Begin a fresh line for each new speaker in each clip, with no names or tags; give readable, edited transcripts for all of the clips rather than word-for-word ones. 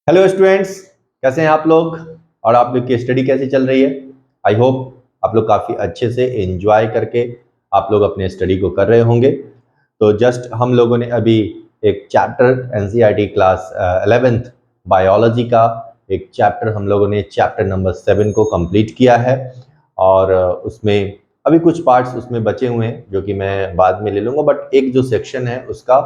Hello students, कैसे हैं आप लोग और आप लोग की स्टडी कैसी चल रही है। आई होप आप लोग काफ़ी अच्छे से एंजॉय करके आप लोग अपने स्टडी को कर रहे होंगे। तो जस्ट हम लोगों ने अभी एक chapter NCERT class 11th biology का एक चैप्टर हम लोगों ने चैप्टर नंबर 7 को कंप्लीट किया है और उसमें अभी कुछ पार्ट्स उसमें बचे हुए हैं जो कि मैं बाद में ले लूँगा। बट एक जो सेक्शन है उसका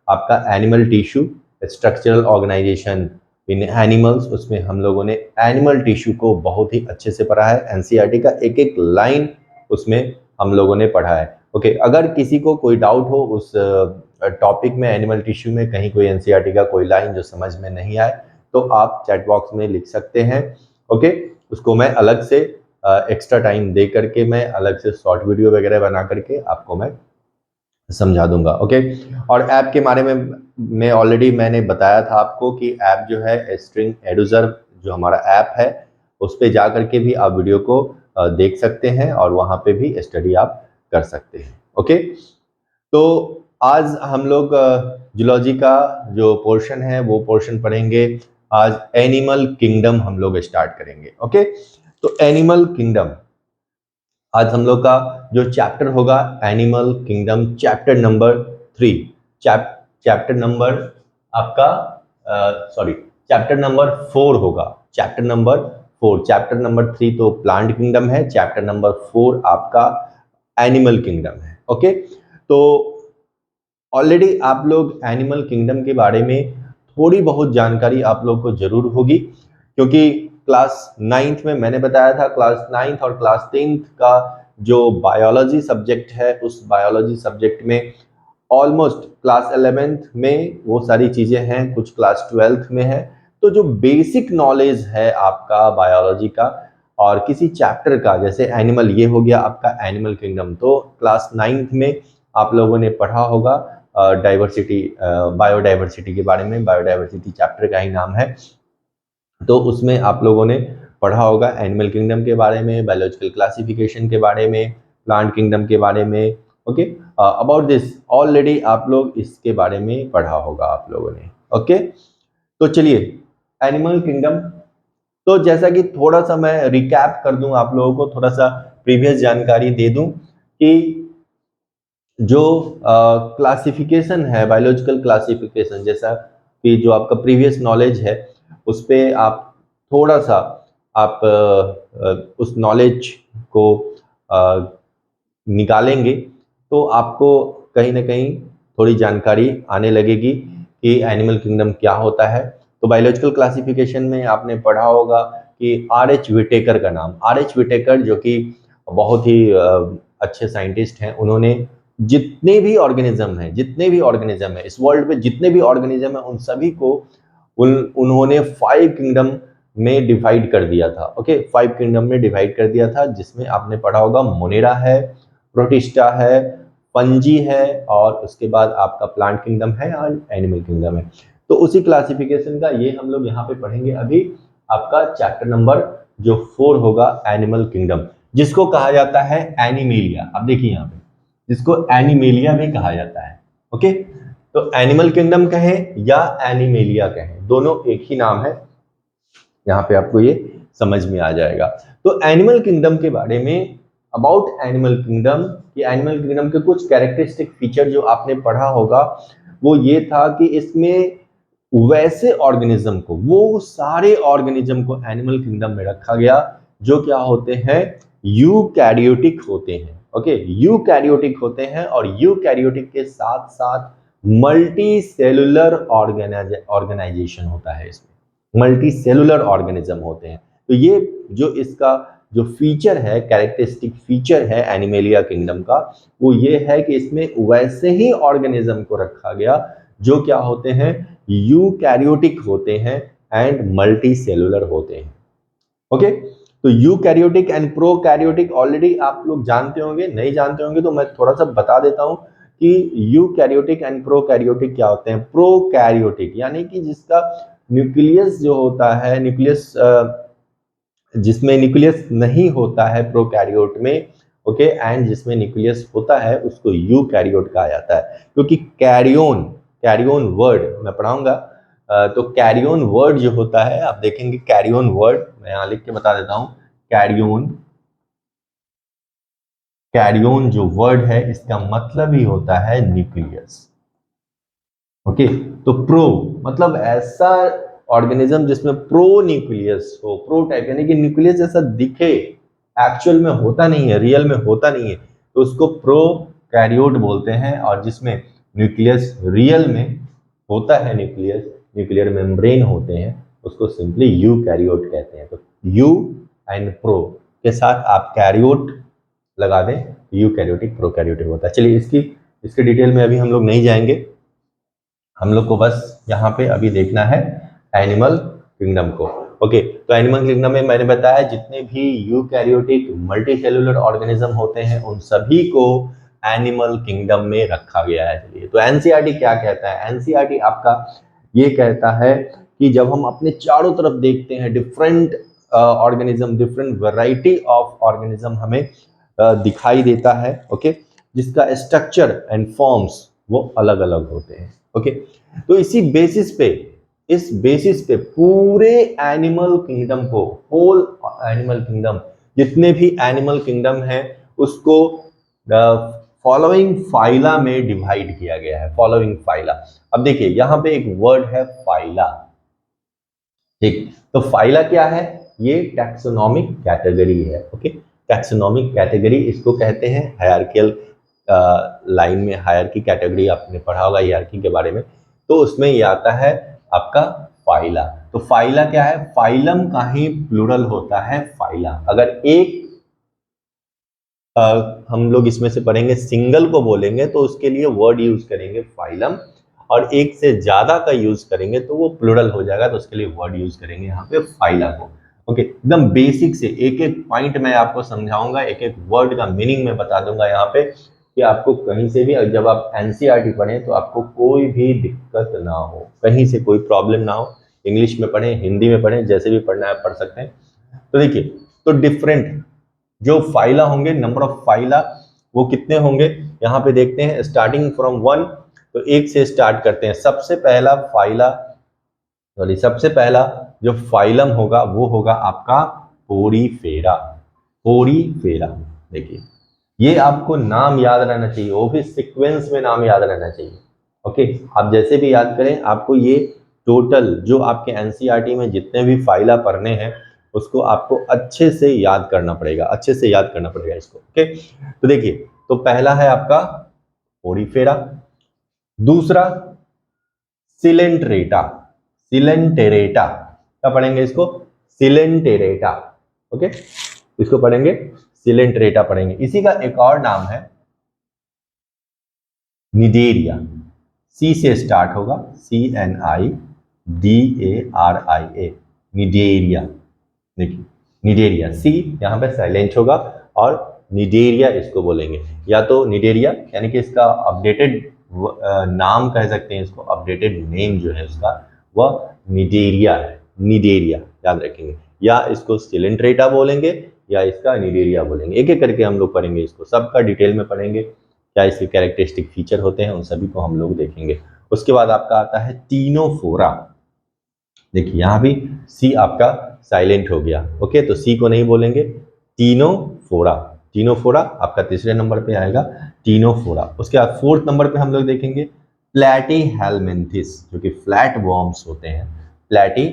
आपका एनिमल टिश्यू स्ट्रक्चरल ऑर्गेनाइजेशन इन एनिमल्स, उसमें हम लोगों ने एनिमल टिश्यू को बहुत ही अच्छे से पढ़ा है। एनसीईआरटी का एक एक लाइन उसमें हम लोगों ने पढ़ा है। ओके, अगर किसी को कोई डाउट हो उस टॉपिक में, एनिमल टिश्यू में, कहीं कोई एनसीईआरटी का कोई लाइन जो समझ में नहीं आए तो आप चैट बॉक्स में लिख सकते हैं। ओके, उसको मैं अलग से एक्स्ट्रा टाइम दे करके मैं अलग से शॉर्ट वीडियो वगैरह बना करके आपको मैं समझा दूंगा। ओके, और ऐप के बारे में ऑलरेडी मैंने बताया था आपको कि ऐप जो है स्ट्रिंग एडुजर्व जो हमारा ऐप है उस पर जा करके भी आप वीडियो को देख सकते हैं और वहाँ पे भी स्टडी आप कर सकते हैं। ओके, तो आज हम लोग जूलॉजी का जो पोर्शन है वो पोर्शन पढ़ेंगे। आज एनिमल किंगडम हम लोग स्टार्ट करेंगे। ओके, तो एनिमल किंगडम आज हम लोग का जो चैप्टर होगा animal kingdom chapter number 3। Chapter number आपका चैप्टर नंबर 4 होगा। चैप्टर नंबर 4, चैप्टर नंबर 3 तो प्लांट किंगडम है, चैप्टर नंबर 4 आपका एनिमल किंगडम है। ओके, तो ऑलरेडी आप लोग एनिमल किंगडम के बारे में थोड़ी बहुत जानकारी आप लोग को जरूर होगी, क्योंकि क्लास 9th में मैंने बताया था क्लास 9th और क्लास 10th का जो बायोलॉजी सब्जेक्ट है उस बायोलॉजी सब्जेक्ट में ऑलमोस्ट क्लास 11th में वो सारी चीजें हैं, कुछ क्लास 12th में है। तो जो बेसिक नॉलेज है आपका बायोलॉजी का और किसी चैप्टर का, जैसे एनिमल, ये हो गया आपका एनिमल किंगडम, तो क्लास 9th में आप लोगों ने पढ़ा होगा डाइवर्सिटी, बायोडाइवर्सिटी के बारे में। बायोडाइवर्सिटी चैप्टर का ही नाम है। तो उसमें आप लोगों ने पढ़ा होगा एनिमल किंगडम के बारे में, बायोलॉजिकल क्लासिफिकेशन के बारे में, प्लांट किंगडम के बारे में। ओके, अबाउट दिस ऑलरेडी आप लोग इसके बारे में पढ़ा होगा आप लोगों ने। ओके, तो चलिए एनिमल किंगडम, तो जैसा कि थोड़ा सा मैं रिकैप कर दूं आप लोगों को, थोड़ा सा प्रीवियस जानकारी दे दूं कि जो क्लासिफिकेशन है, बायोलॉजिकल क्लासिफिकेशन, जैसा कि जो आपका प्रीवियस नॉलेज है उस पे आप थोड़ा सा आप उस नॉलेज को निकालेंगे तो आपको कहीं ना कहीं थोड़ी जानकारी आने लगेगी कि एनिमल किंगडम क्या होता है। तो बायोलॉजिकल क्लासिफिकेशन में आपने पढ़ा होगा कि आर.एच. विटेकर का नाम, आर.एच. विटेकर जो कि बहुत ही अच्छे साइंटिस्ट हैं, उन्होंने जितने भी ऑर्गेनिज्म है इस वर्ल्ड में, जितने भी ऑर्गेनिज्म है उन सभी को उन्होंने 5 किंगडम में डिवाइड कर दिया था। ओके, 5 किंगडम में डिवाइड कर दिया था, जिसमें आपने पढ़ा होगा मोनेरा है, प्रोटिस्टा है, फंजी है और उसके बाद आपका प्लांट किंगडम है और एनिमल किंगडम है। तो उसी क्लासिफिकेशन का ये हम लोग यहाँ पे पढ़ेंगे अभी। आपका चैप्टर नंबर जो 4 होगा एनिमल किंगडम, जिसको कहा जाता है एनिमेलिया। अब देखिए यहाँ पे, जिसको एनिमेलिया भी कहा जाता है। ओके, तो एनिमल किंगडम कहें या एनिमेलिया कहें, दोनों एक ही नाम है। यहाँ पे आपको ये समझ में आ जाएगा। तो एनिमल किंगडम के बारे में, अबाउट एनिमल किंगडम, कि एनिमल किंगडम के कुछ कैरेक्टरिस्टिक फीचर जो आपने पढ़ा होगा वो ये था कि इसमें वैसे ऑर्गेनिज्म को, वो सारे ऑर्गेनिज्म को एनिमल किंगडम में रखा गया जो क्या होते हैं, यूकैरियोटिक होते हैं। ओके, यूकैरियोटिक होते हैं और यूकैरियोटिक के साथ साथ मल्टी सेलुलर ऑर्गेनाइजेशन होता है, इसमें मल्टी सेलुलर ऑर्गेनिज्म होते हैं। तो ये जो इसका जो फीचर है, कैरेक्टरिस्टिक फीचर है एनिमेलिया किंगडम का, वो ये है कि इसमें वैसे ही ऑर्गेनिज्म को रखा गया जो क्या होते हैं, यूकैरियोटिक होते हैं एंड मल्टी सेलुलर होते हैं। ओके, तो यूकैरियोटिक एंड प्रोकैरियोटिक ऑलरेडी आप लोग जानते होंगे, नहीं जानते होंगे तो मैं थोड़ा सा बता देता हूं कि यूकैरियोटिक एंड प्रोकैरियोटिक क्या होते हैं। प्रोकैरियोटिक यानी कि जिसका न्यूक्लियस जो होता है, न्यूक्लियस जिसमें न्यूक्लियस नहीं होता है प्रोकैरियोट में। ओके, एंड जिसमें न्यूक्लियस होता है उसको यूकैरियोट कहा जाता है, क्योंकि कैरियोन, कैरियोन वर्ड मैं पढ़ाऊंगा तो कैरियन वर्ड जो होता है, आप देखेंगे कैरियन वर्ड, मैं यहाँ लिख के बता देता हूँ। कैरियन जो वर्ड है इसका मतलब ही होता है न्यूक्लियस। ओके, तो प्रो मतलब ऐसा ऑर्गेनिज्म जिसमें प्रो न्यूक्लियस हो, प्रो टाइप यानी कि न्यूक्लियस जैसा दिखे, एक्चुअल में होता नहीं है, रियल में होता नहीं है, तो उसको प्रो कैरियोट बोलते हैं। और जिसमें न्यूक्लियस रियल में होता है, न्यूक्लियर मेम्ब्रेन होते हैं, उसको सिंपली यू कैरियोट कहते हैं। तो यू एंड प्रो के साथ आप कैरियोट लगा दें, यूकैरियोटिक प्रोकैरियोटिक होता है। चलिए इसके डिटेल में अभी हम लोग नहीं जाएंगे, हम लोग को बस यहाँ पे अभी देखना है एनिमल किंगडम को। ओके, तो एनिमल किंगडम में मैंने बताया जितने भी यूकैरियोटिक मल्टीसेलुलर ऑर्गेनिज्म होते हैं उन सभी को एनिमल किंगडम में रखा गया है। चलिए, तो एनसीईआरटी क्या कहता है? एनसीईआरटी आपका ये कहता है कि जब हम अपने चारों तरफ देखते हैं different organism, different variety of organism हमें दिखाई देता है, ओके, जिसका स्ट्रक्चर एंड फॉर्म्स वो अलग अलग होते हैं। ओके, तो इस बेसिस पे पूरे एनिमल किंगडम को, होल एनिमल किंगडम, जितने भी एनिमल किंगडम है उसको फॉलोइंग फाइला में डिवाइड किया गया है। फॉलोइंग फाइला, अब देखिए यहां पे एक वर्ड है फाइला, ठीक, तो फाइला क्या है? ये टैक्सोनॉमिक कैटेगरी है। ओके, टैक्सोनॉमिक कैटेगरी इसको कहते हैं। हायरार्कियल लाइन में हायरार्की कैटेगरी आपने पढ़ा होगा हायरार्की के बारे में, तो उसमें ये आता है आपका फाइला। तो फाइला क्या है? फाइलम का ही प्लूरल होता है फाइला। अगर एक हम लोग इसमें से पढ़ेंगे सिंगल को बोलेंगे तो उसके लिए वर्ड यूज करेंगे फाइलम, और एक से ज्यादा का यूज करेंगे तो वो प्लूरल हो जाएगा, तो उसके लिए वर्ड यूज करेंगे यहाँ पे फाइला को। ओके, एकदम बेसिक से एक एक पॉइंट मैं आपको समझाऊंगा, एक एक वर्ड का मीनिंग मैं बता दूंगा यहाँ पे, कि आपको कहीं से भी जब आप एनसीईआरटी पढ़ें तो आपको कोई भी दिक्कत ना हो, कहीं से कोई प्रॉब्लम ना हो। इंग्लिश में पढ़ें, हिंदी में पढ़ें, जैसे भी पढ़ना है पढ़ सकते हैं। तो देखिए, तो डिफरेंट जो फाइला होंगे, नंबर ऑफ फाइला वो कितने होंगे यहाँ पे देखते हैं। स्टार्टिंग फ्रॉम वन, तो एक से स्टार्ट करते हैं। सबसे पहला जो फाइलम होगा वो होगा आपका पोरीफेरा। पोरीफेरा, देखिए ये आपको नाम याद रहना चाहिए, वो भी सीक्वेंस में नाम याद रहना चाहिए। ओके, आप जैसे भी याद करें, आपको ये टोटल जो आपके एनसीईआरटी में जितने भी फाइला पढ़ने हैं उसको आपको अच्छे से याद करना पड़ेगा, अच्छे से याद करना पड़ेगा इसको। ओके, तो देखिए, तो पहला है आपका पोरीफेरा, दूसरा सिलेंट्रेटा। सिलेंटेरेटा क्या पढ़ेंगे इसको? सिलेंटेरेटा। ओके, इसको पढ़ेंगे सिलेंट्रेटा पढ़ेंगे। इसी का एक और नाम है निडेरिया। सी से स्टार्ट होगा, CNIDARIA, निडेरिया। देखिए, निडेरिया, सी यहाँ पे साइलेंट होगा और निडेरिया इसको बोलेंगे, या तो निडेरिया यानी कि इसका अपडेटेड नाम कह सकते हैं, इसको अपडेटेड नेम जो है उसका वह निडेरिया है। निडेरिया याद रखेंगे, या इसको सिलेंट्रेटा बोलेंगे या इसका निडेरिया बोलेंगे। एक एक करके हम लोग पढ़ेंगे, इसको सबका डिटेल में पढ़ेंगे, क्या इसके कैरेक्टरिस्टिक फीचर होते हैं उन सभी को हम लोग देखेंगे। उसके बाद आपका आता है टीनोफोरा। देखिए यहाँ भी सी आपका साइलेंट हो गया। ओके, तो सी को नहीं बोलेंगे, टीनोफोरा। टीनोफोरा आपका तीसरे नंबर पे आएगा, टीनोफोरा। उसके बाद फोर्थ नंबर पे हम लोग देखेंगे प्लेटी हेलमिंथिस, जो कि फ्लैट वॉर्म्स होते हैं। प्लेटी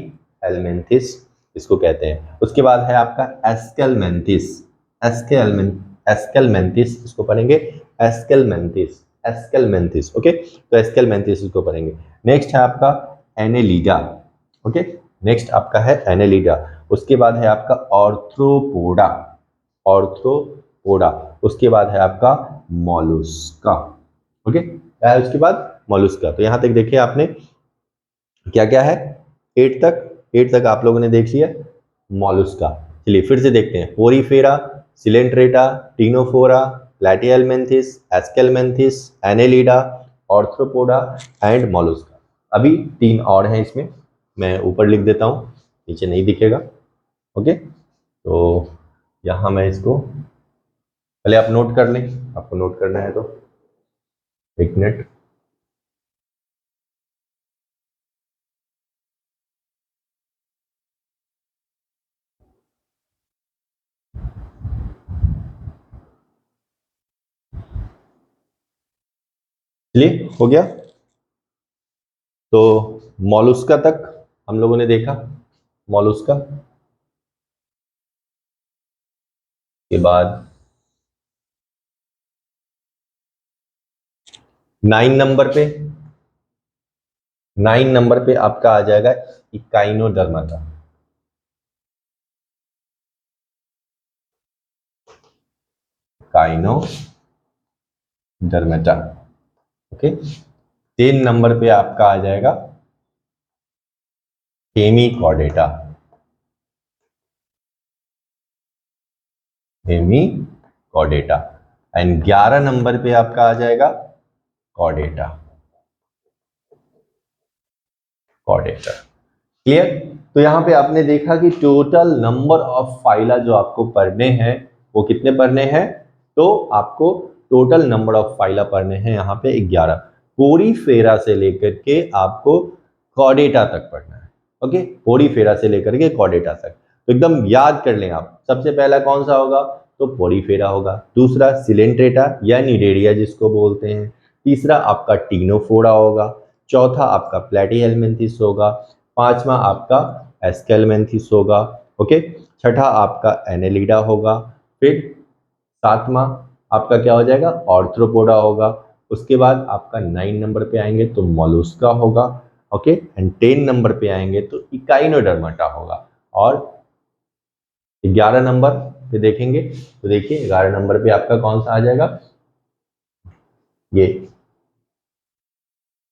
हेलमिंथिस इसको कहते हैं। उसके बाद है आपका एस्केलमेंथिस। एस्केलमेंथिस इसको पढ़ेंगे, एस्केलमेंथिस, एस्केलमेंथिस। ओके, तो एस्केलमेंथिस इसको पढ़ेंगे। नेक्स्ट है आपका एनेलिडा। ओके, नेक्स्ट आपका है एनेलिडा। उसके बाद है आपका ऑर्थ्रोपोडा। ऑर्थ्रोपोडा। उसके बाद है आपका मोलुस्का। ओके, क्या है उसके बाद? मोलुस्का। तो यहां तक देखिए आपने क्या क्या है, एट तक आप लोगों ने देख लिया मोलुस्का। चलिए फिर से देखते हैं, Porifera, Coelenterata, Ctenophora, Platyhelminthes, Aschelminthes, Annelida, Arthropoda and Mollusca. अभी तीन और हैं इसमें, मैं ऊपर लिख देता हूँ, नीचे नहीं दिखेगा। ओके, तो यहाँ मैं इसको पहले आप नोट कर लें, आपको नोट करना है तो एक मिनट। चलिए हो गया। तो मॉलस्का तक हम लोगों ने देखा, मॉलस्का के बाद 9 नंबर पे आपका आ जाएगा इकाइनोडर्माटा। काइनोडर्माटा, ओके। 10 नंबर पे आपका आ जाएगा हेमिकॉर्डेटा, हेमिकॉर्डेटा। एंड 11 नंबर पे आपका आ जाएगा कॉर्डेटा, कॉर्डेटा। क्लियर? तो यहां पे आपने देखा कि टोटल नंबर ऑफ फाइला जो आपको पढ़ने हैं वो कितने पढ़ने हैं? तो आपको टोटल नंबर ऑफ फाइला पढ़ने हैं यहाँ पे 11। पोरीफेरा से लेकर के आपको कॉर्डेटा तक पढ़ना है। ओके, पोरीफेरा से लेकर के कॉर्डेटा तक। तो एकदम याद कर लें आप। सबसे पहला कौन सा होगा? तो पोरीफेरा होगा। दूसरा सिलेंट्रेटा या निडेरिया जिसको बोलते हैं। तीसरा आपका टीनोफोरा होगा। चौथा आपका प्लेटीहेलमिन्थिस होगा। पांचवा आपका एस्केलमेंथिस होगा। ओके, छठा आपका एनेलिडा होगा। फिर सातवां आपका क्या हो जाएगा? ऑर्थ्रोपोडा होगा। उसके बाद आपका 9 नंबर पे आएंगे तो मोलस्का होगा। ओके, एंड 10 नंबर पे आएंगे तो इकाइनोडर्माटा होगा। और 11 नंबर पे देखेंगे तो देखिए 11 नंबर पे आपका कौन सा आ जाएगा? ये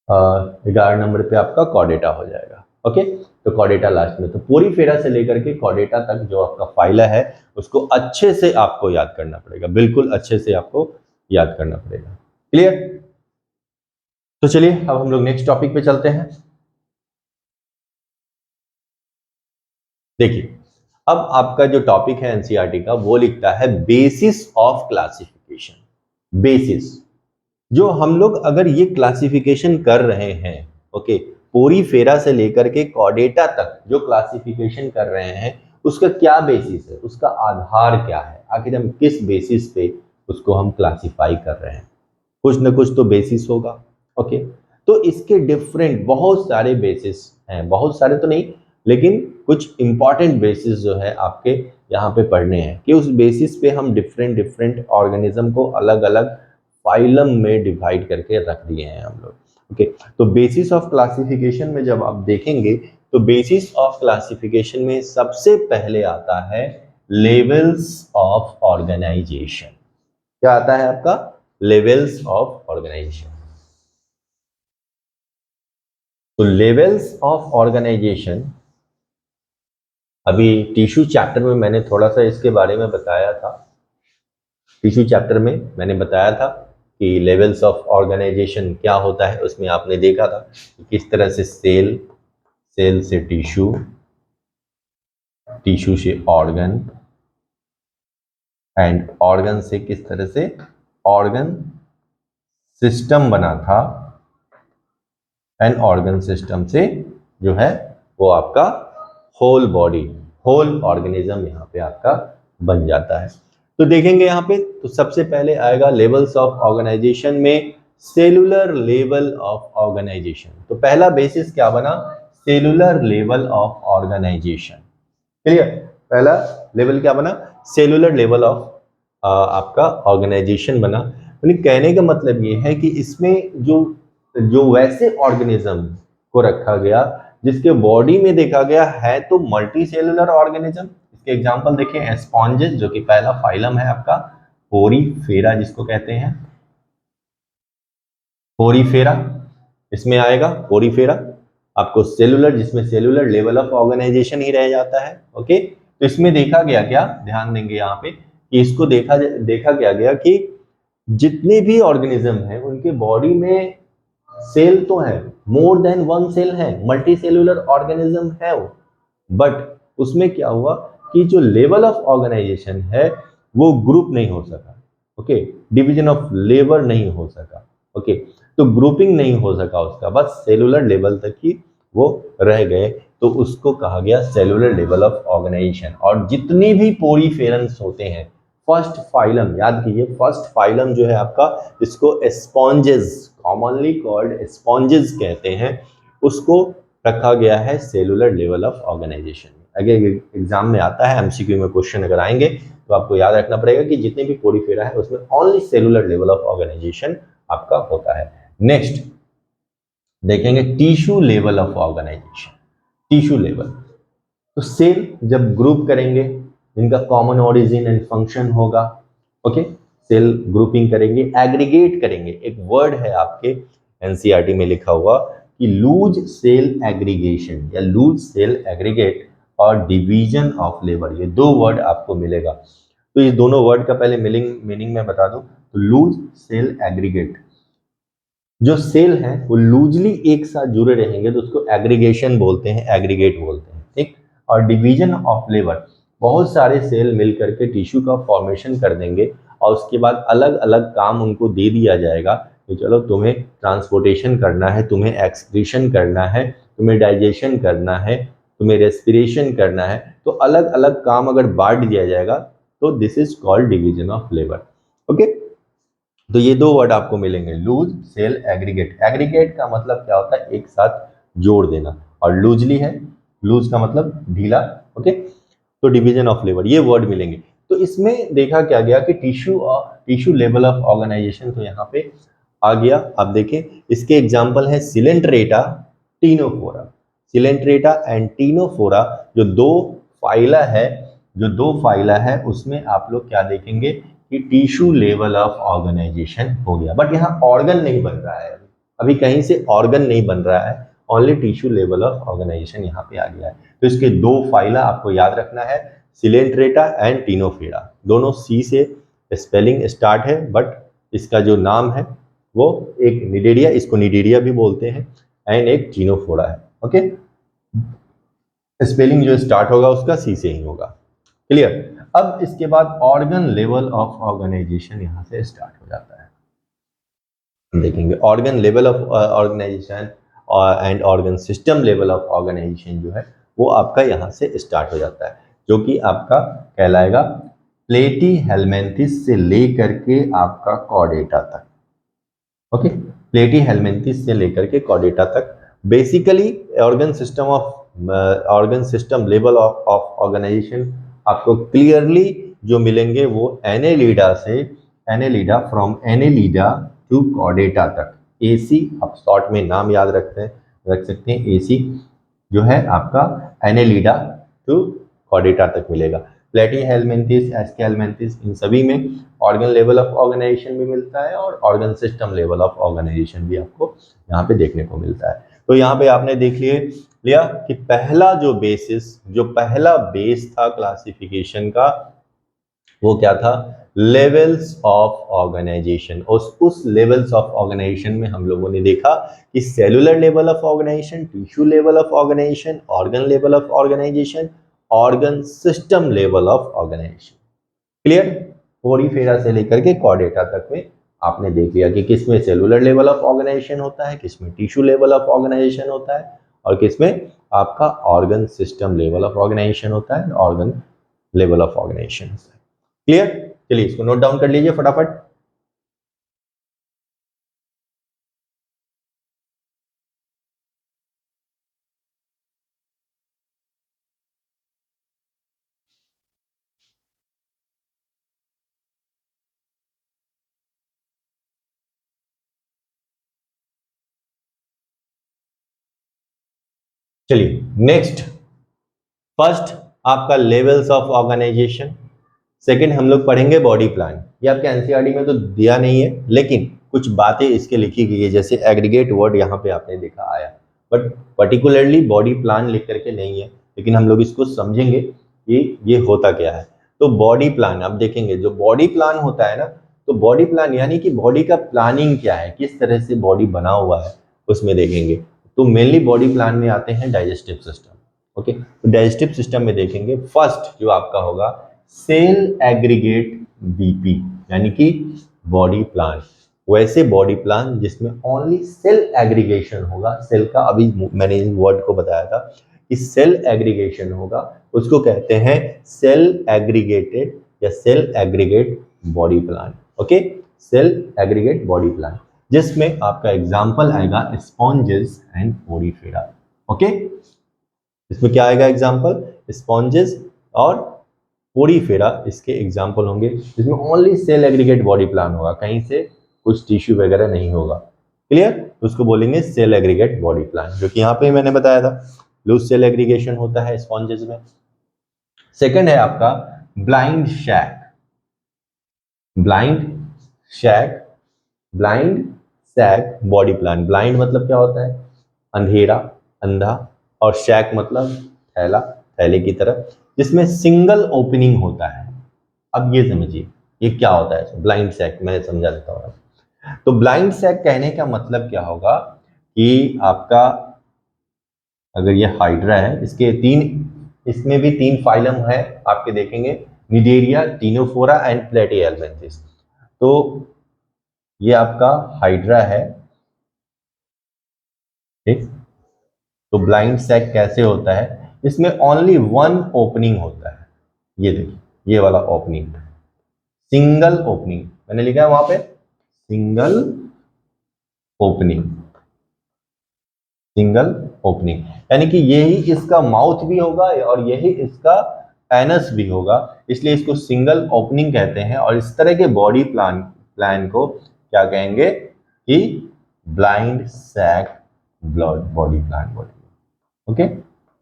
11 नंबर पे आपका कॉर्डेटा हो जाएगा। ओके, तो कॉर्डेटा लास्ट में। तो पोरीफेरा से लेकर के कॉर्डेटा तक जो आपका फाइला है उसको अच्छे से आपको याद करना पड़ेगा, बिल्कुल अच्छे से आपको याद करना पड़ेगा। क्लियर? तो चलिए अब हम लोग नेक्स्ट टॉपिक पे चलते हैं। देखिए, अब आपका जो टॉपिक है एनसीईआरटी का वो लिखता है बेसिस ऑफ क्लासिफिकेशन। बेसिस, जो हम लोग अगर ये क्लासिफिकेशन कर रहे हैं, ओके, पोरीफेरा से लेकर के कॉर्डेटा तक जो क्लासिफिकेशन कर रहे हैं उसका क्या बेसिस है, उसका आधार क्या है, आखिर हम किस बेसिस पे उसको हम क्लासिफाई कर रहे हैं? कुछ ना कुछ तो बेसिस होगा। ओके, तो इसके डिफरेंट बहुत सारे बेसिस हैं, बहुत सारे तो नहीं लेकिन कुछ इंपॉर्टेंट बेसिस जो है आपके यहाँ पे पढ़ने हैं कि उस बेसिस पे हम डिफरेंट डिफरेंट ऑर्गेनिज्म को अलग अलग फाइलम में डिवाइड करके रख दिए हैं हम लोग। ओके, तो बेसिस ऑफ क्लासिफिकेशन में जब आप देखेंगे तो बेसिस ऑफ क्लासिफिकेशन में सबसे पहले आता है लेवल्स ऑफ ऑर्गेनाइजेशन। क्या आता है आपका? Levels of organisation. तो लेवल्स ऑफ ऑर्गेनाइजेशन, अभी टिश्यू चैप्टर में मैंने थोड़ा सा इसके बारे में बताया था। टिश्यू चैप्टर में मैंने बताया था कि लेवल्स ऑफ ऑर्गेनाइजेशन क्या होता है। उसमें आपने देखा था कि किस तरह से सेल, सेल से टिश्यू, टिश्यू से ऑर्गन, एंड ऑर्गन से किस तरह से ऑर्गन सिस्टम बना था, एंड ऑर्गन सिस्टम से जो है वो आपका होल बॉडी, होल ऑर्गेनिज्म यहाँ पे आपका बन जाता है। तो देखेंगे यहाँ पे तो सबसे पहले आएगा लेवल्स ऑफ ऑर्गेनाइजेशन में सेलुलर लेवल ऑफ ऑर्गेनाइजेशन। तो पहला बेसिस क्या बना? Cellular level of organisation. Clear? पहला लेवल क्या बना? सेलुलर लेवल ऑफ आपका ऑर्गेनाइजेशन बना। यानी कहने का मतलब ये है कि इसमें जो जो वैसे ऑर्गेनिज्म को रखा गया जिसके बॉडी में देखा गया है तो मल्टी सेलुलर ऑर्गेनिज्म। इसके एग्जांपल देखें, स्पॉन्जेस जो कि पहला फाइलम है आपका, पोरीफेरा जिसको कहते हैं, पोरीफेरा इसमें आएगा। पोरीफेरा आपको सेलुलर, जिसमें सेलुलर लेवल ऑफ ऑर्गेनाइजेशन ही रह जाता है। ओके, तो इसमें देखा गया क्या, ध्यान देंगे यहाँ पे कि इसको देखा गया कि जितने भी ऑर्गेनिज्म हैं उनके बॉडी में सेल तो है, मोर देन वन सेल है, मल्टी सेलुलर ऑर्गेनिज्म है वो, बट उसमें क्या हुआ कि जो लेवल ऑफ ऑर्गेनाइजेशन है वो ग्रुप नहीं हो सका। ओके, डिवीजन ऑफ लेबर नहीं हो सका। ओके, तो ग्रुपिंग नहीं हो सका उसका, बस सेलुलर लेवल तक ही वो रह गए, तो उसको कहा गया सेलुलर लेवल ऑफ ऑर्गेनाइजेशन। और जितनी भी पोरीफेरंस होते हैं, फर्स्ट फाइलम याद कीजिए, फर्स्ट फाइलम जो है आपका, इसको स्पॉन्जेस कॉमनली कॉल्ड स्पॉन्जेस कहते हैं, उसको रखा गया है सेलुलर लेवल ऑफ ऑर्गेनाइजेशन में। अगर एग्जाम में आता है, एमसीक्यू में क्वेश्चन अगर आएंगे तो आपको याद रखना पड़ेगा कि जितने भी पोरीफेरा है उसमें only cellular level of organisation आपका होता है। नेक्स्ट देखेंगे tissue level of organisation. Tissue level, तो सेल जब ग्रुप करेंगे जिनका कॉमन ओरिजिन एंड फंक्शन होगा, ओके, सेल ग्रुपिंग करेंगे, एग्रीगेट करेंगे। एक वर्ड है आपके एनसीईआरटी में लिखा हुआ कि लूज सेल एग्रीगेशन या लूज सेल एग्रीगेट और डिवीजन ऑफ लेबर, ये दो वर्ड आपको मिलेगा। तो ये दोनों वर्ड का पहले मीनिंग मैं बता दूं। तो लूज सेल एग्रीगेट, जो सेल हैं वो लूजली एक साथ जुड़े रहेंगे तो उसको एग्रीगेशन बोलते हैं, एग्रीगेट बोलते हैं, ठीक। और डिवीजन ऑफ लेबर, बहुत सारे सेल मिलकर के टिश्यू का फॉर्मेशन कर देंगे और उसके बाद अलग अलग काम उनको दे दिया जाएगा कि चलो तुम्हें ट्रांसपोर्टेशन करना है, तुम्हें एक्सक्रीशन करना है, तुम्हें डाइजेशन करना है, तुम्हें रेस्पिरेशन करना है। तो अलग अलग काम अगर बांट दिया जाएगा तो this is called division of labour, okay. तो ये दो वर्ड आपको मिलेंगे, लूज सेल एग्रीगेट। एग्रीगेट का मतलब क्या होता है, एक साथ जोड़ देना, और लूजली है, लूज का मतलब ढीला, ओके। तो डिवीजन ऑफ लेबर, ये वर्ड मिलेंगे। तो इसमें देखा क्या गया कि टिश्यू लेवल ऑफ ऑर्गेनाइजेशन तो यहाँ पे आ गया। अब देखें इसके एग्जाम्पल है Coelenterata, Ctenophora. Coelenterata and Ctenophora जो दो फाइला है उसमें आप लोग क्या देखेंगे कि टिश्यू लेवल ऑफ ऑर्गेनाइजेशन हो गया। बट यहाँ ऑर्गन नहीं बन रहा है, अभी कहीं से ऑर्गन नहीं बन रहा है, only tissue level of organisation यहाँ पे आ गया है। तो इसके दो फाइला आपको याद रखना है, सिलेंट्रेटा एंड टीनोफोरा। दोनों सी से स्पेलिंग स्टार्ट है, बट इसका जो नाम है वो एक निडेरिया, इसको निडेरिया भी बोलते हैं, एंड एक टीनोफोरा है, ओके। स्पेलिंग जो स्टार्ट होगा उसका सी से ही होगा, क्लियर। अब इसके बाद ऑर्गन लेवल ऑफ ऑर्गेनाइजेशन यहां से स्टार्ट हो जाता है। देखेंगे organ level of organisation and organ system level of organisation जो है वो आपका यहां से स्टार्ट हो जाता है, जो कि आपका कहलाएगा प्लेटी हेलमिंथिस से लेकर के आपका कॉर्डेटा तक, ओके। प्लेटी हेलमिंथिस से लेकर के कॉर्डेटा तक basically organ system level of organisation आपको क्लियरली जो मिलेंगे वो Annelida from Annelida to Chordata तक। एसी आप शॉर्ट में नाम याद रख सकते हैं, एसी जो है आपका एनेलिडा टू कॉर्डेटा तक मिलेगा। प्लेटी हेलमिंथिस, एस्के हेलमिंथिस, इन सभी में ऑर्गन लेवल ऑफ ऑर्गेनाइजेशन भी मिलता है और organ system level of organisation भी आपको यहाँ पे देखने को मिलता है। तो यहाँ पे आपने देख लिया कि पहला बेस था क्लासिफिकेशन का वो क्या था, लेवल्स ऑफ ऑर्गेनाइजेशन। उस लेवल्स ऑफ ऑर्गेनाइजेशन में हम लोगों ने देखा कि cellular level of organisation, tissue level of organisation, organ level of organisation, organ system level of organisation, clear. Porifera से लेकर के कॉर्डेटा तक में आपने देख लिया कि किसमें सेलुलर लेवल ऑफ ऑर्गेनाइजेशन होता है, किसमें टिश्यू लेवल ऑफ ऑर्गेनाइजेशन होता है, और किसमें आपका organ system level of organisation होता है, ऑर्गन लेवल ऑफ ऑर्गेनाइजेशन होता है, क्लियर। चलिए इसको नोट डाउन कर लीजिए फटाफट। चलिए नेक्स्ट, फर्स्ट आपका लेवल्स ऑफ ऑर्गेनाइजेशन, सेकंड हम लोग पढ़ेंगे बॉडी प्लान। ये आपके एनसीईआरटी में तो दिया नहीं है, लेकिन कुछ बातें इसके लिखी गई है, जैसे एग्रीगेट वर्ड यहाँ पे आपने देखा आया, बट पर्टिकुलरली बॉडी प्लान लिख करके नहीं है, लेकिन हम लोग इसको समझेंगे कि ये होता क्या है। तो बॉडी प्लान आप देखेंगे, जो बॉडी प्लान होता है ना, तो बॉडी प्लान यानी कि बॉडी का प्लानिंग क्या है, किस तरह से बॉडी बना हुआ है उसमें देखेंगे। तो मेनली बॉडी प्लान में आते हैं डाइजेस्टिव सिस्टम, ओके। तो डाइजेस्टिव सिस्टम में देखेंगे फर्स्ट जो आपका होगा सेल एग्रीगेट बीपी, यानी कि बॉडी प्लान। वैसे बॉडी प्लान जिसमें ओनली सेल एग्रीगेशन होगा, सेल का अभी मैंने इन वर्ड को बताया था कि सेल एग्रीगेशन होगा, उसको कहते हैं सेल एग्रीगेटेड या cell aggregate body plan, okay. Cell aggregate body plan. जिसमें आपका एग्जाम्पल आएगा स्पॉन्जेस एंड पोरीफेरा। ओके, इसमें क्या आएगा एग्जाम्पल, स्पॉन्जेस और पोरीफेरा इसके एग्जाम्पल होंगे, जिसमें only cell aggregate body plan होगा, कहीं से कुछ टिश्यू वगैरह नहीं होगा। क्लियर, उसको बोलेंगे सेल एग्रीगेट बॉडी प्लान, जो कि यहाँ पे मैंने बताया था लूज सेल एग्रीगेशन होता है स्पॉन्जेस में। सेकंड है आपका ब्लाइंड शैक। ब्लाइंड शैक, ब्लाइंड शैक बॉडी प्लान। ब्लाइंड मतलब क्या होता है, अंधेरा, अंधा, और शैक मतलब थैला, थैले की तरह, जिसमें सिंगल ओपनिंग होता है। अब ये समझिए ये क्या होता है ब्लाइंड शैक, मैं समझा देता हूँ। तो ब्लाइंड शैक कहने का मतलब क्या होगा कि आपका अगर ये हाइड्रा है, इसके इसमें भी 3 फाइलम है आपके देखेंगे, निडेरिया, टीनोफोरा एंड प्लेटिहेल्मिन्थेस। तो ये आपका हाइड्रा है, ठीक। तो ब्लाइंड सैक कैसे होता है, इसमें ओनली 1 ओपनिंग होता है। ये देखिए, ये वाला ओपनिंग, सिंगल ओपनिंग मैंने लिखा है वहां पे, सिंगल ओपनिंग, सिंगल ओपनिंग, यानी कि यही इसका माउथ भी होगा और यही इसका एनस भी होगा, इसलिए इसको सिंगल ओपनिंग कहते हैं। और इस तरह के बॉडी प्लान को क्या कहेंगे कि ब्लाइंड सैक बॉडी प्लान बोलेंगे। Okay,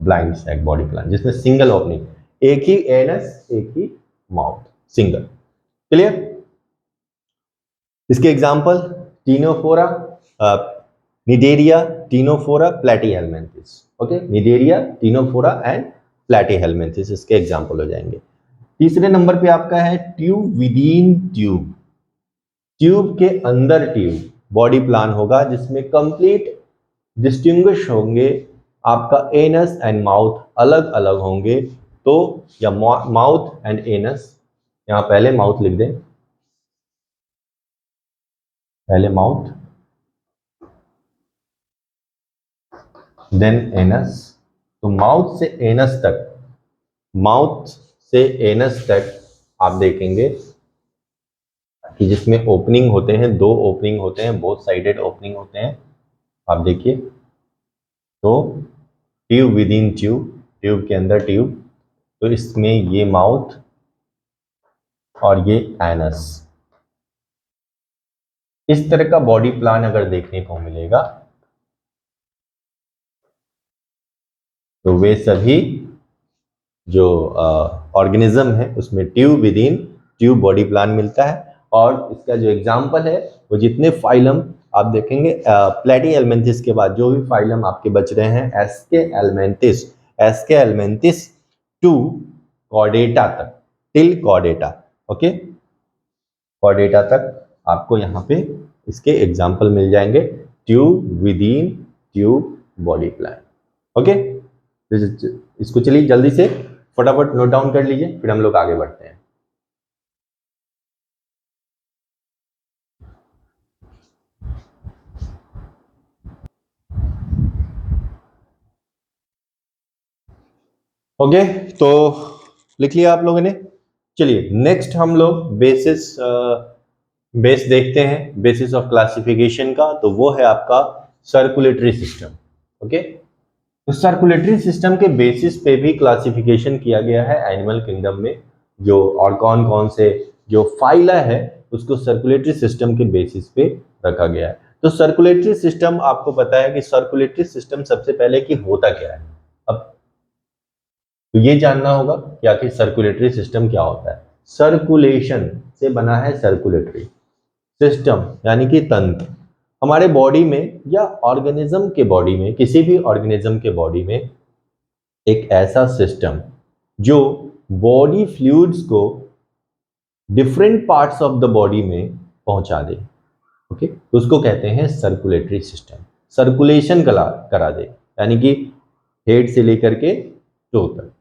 blind sac body plan, जिसमें सिंगल ओपनिंग, एक ही एनस एक ही माउथ, सिंगल। क्लियर, इसके example Ctenophora, Cnidaria, Ctenophora, Platyhelminthes. Okay, Cnidaria, Ctenophora and Platyhelminthes इसके एग्जांपल हो जाएंगे। तीसरे नंबर पे आपका है ट्यूब विदिन ट्यूब। ट्यूब के अंदर ट्यूब बॉडी प्लान होगा, जिसमें कंप्लीट डिस्टिंग्विश होंगे, आपका एनस एंड माउथ अलग अलग होंगे। तो या माउथ एंड एनस, यहां पहले माउथ लिख दें, पहले माउथ देन एनस। तो माउथ से एनस तक, माउथ से एनस तक आप देखेंगे कि जिसमें ओपनिंग होते हैं, 2 ओपनिंग होते हैं, बोथ साइडेड ओपनिंग होते हैं। आप देखिए, तो tube with in tube, tube के अंदर ट्यूब, तो इसमें ये माउथ और ये एनस, इस तरह का बॉडी प्लान अगर देखने को मिलेगा तो वे सभी जो ऑर्गेनिज्म है उसमें tube with in tube body plan मिलता है। और इसका जो एग्जांपल है वो जितने फाइलम आप देखेंगे, प्लेटिहेल्मिन्थेस के बाद जो भी फाइलम आपके बच रहे हैं, एस्केहेल्मिन्थेस, एस्केहेल्मिन्थेस टू कॉर्डेटा तक, टिल कॉर्डेटा। ओके, कॉर्डेटा तक आपको यहाँ पे इसके एग्जाम्पल मिल जाएंगे, tube with in tube body plan. Okay, इसको चलिए जल्दी से फटाफट नोट डाउन कर लीजिए, फिर हम लोग आगे बढ़ते हैं। ओके, तो लिख लिया आप लोगों ने। चलिए नेक्स्ट हम लोग बेस देखते हैं, बेसिस ऑफ क्लासिफिकेशन का, तो वो है आपका सर्कुलेटरी सिस्टम। ओके, तो सर्कुलेटरी सिस्टम के बेसिस पे भी क्लासिफिकेशन किया गया है एनिमल किंगडम में, जो और कौन कौन से जो फाइला है उसको सर्कुलेटरी सिस्टम के बेसिस पे रखा गया है। तो सर्कुलेटरी सिस्टम आपको पता है कि सर्कुलेटरी सिस्टम सबसे पहले कि होता क्या है। अब तो ये जानना होगा कि आखिर सर्कुलेटरी सिस्टम क्या होता है। सर्कुलेशन से बना है सर्कुलेटरी सिस्टम, यानी कि तंत्र। हमारे बॉडी में या ऑर्गेनिज्म के बॉडी में, किसी भी ऑर्गेनिज्म के बॉडी में एक ऐसा सिस्टम जो बॉडी फ्लूइड्स को different parts of the body में पहुंचा दे। ओके, तो उसको कहते हैं सर्कुलेटरी सिस्टम। सर्कुलेशन करा दे, यानी कि हेड से लेकर के टो तक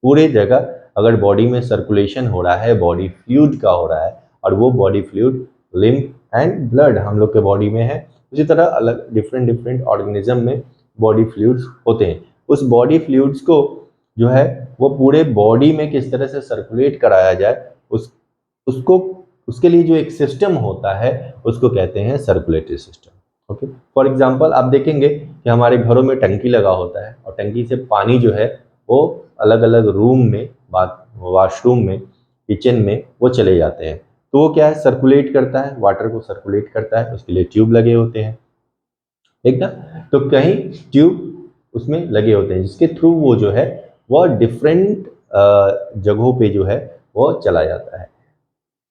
पूरे जगह अगर बॉडी में सर्कुलेशन हो रहा है, बॉडी फ्लूइड का हो रहा है, और वो body fluid lymph and blood हम लोग के बॉडी में है, उसी तरह अलग डिफरेंट डिफरेंट ऑर्गेनिज्म में बॉडी फ्लूइड्स होते हैं। उस बॉडी फ्लूइड्स को जो है वो पूरे बॉडी में किस तरह से सर्कुलेट कराया जाए, उसको उसके लिए जो एक सिस्टम होता है उसको कहते हैं circulatory system. Okay, for example आप देखेंगे कि हमारे घरों में टंकी लगा होता है और टंकी से पानी जो है वो अलग अलग रूम में, वॉशरूम में, किचन में वो चले जाते हैं। तो वो क्या है, सर्कुलेट करता है, वाटर को सर्कुलेट करता है, उसके लिए ट्यूब लगे होते हैं, ठीक ना। तो कहीं ट्यूब उसमें लगे होते हैं जिसके थ्रू वो जो है वो डिफरेंट जगहों पे जो है वो चला जाता है।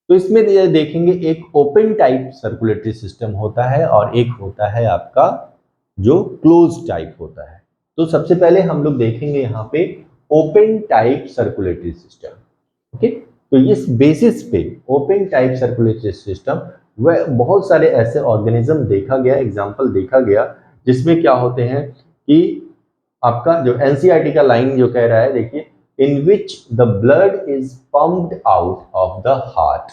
तो इसमें ये देखेंगे एक ओपन टाइप सर्कुलेटरी सिस्टम होता है और एक होता है आपका जो क्लोज टाइप होता है। तो सबसे पहले हम लोग देखेंगे यहाँ पे open type circulatory system. Okay, तो इस बेसिस पे ओपन टाइप सर्कुलेटरी सिस्टम वह बहुत सारे ऐसे ऑर्गेनिज्म देखा गया, एग्जाम्पल देखा गया, जिसमें क्या होते हैं कि आपका जो एनसीईआरटी का लाइन जो कह रहा है, देखिए, in which the blood is pumped out of the heart.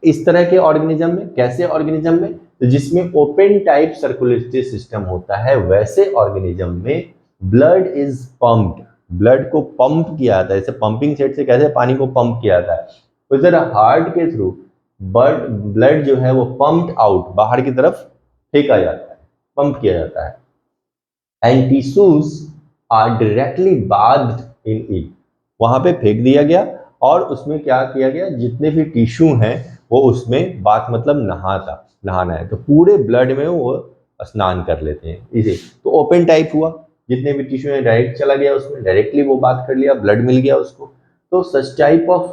इस तरह के ऑर्गेनिज्म में, कैसे ऑर्गेनिज्म में, तो जिसमें ओपन टाइप सर्कुलेटरी सिस्टम होता है वैसे ऑर्गेनिज्म में ब्लड इज पम्प्ड, ब्लड को पंप किया जाता है, जैसे पंपिंग सेट से कैसे पानी को पंप किया जाता है, तो इधर हार्ट के थ्रू ब्लड जो है वो पंप्ड आउट, बाहर की तरफ फेंका जाता है, पंप किया जाता है। And tissues are directly bathed in it, वहां पे फेंक दिया गया और उसमें क्या किया गया, जितने भी टिश्यू हैं वो उसमें बात मतलब नहाना है, तो पूरे ब्लड में वो स्नान कर लेते हैं इसे। तो ओपन टाइप हुआ, जितने भी टिश्यू है डायरेक्ट चला गया उसमें, डायरेक्टली वो बात कर लिया, ब्लड मिल गया उसको। तो such type of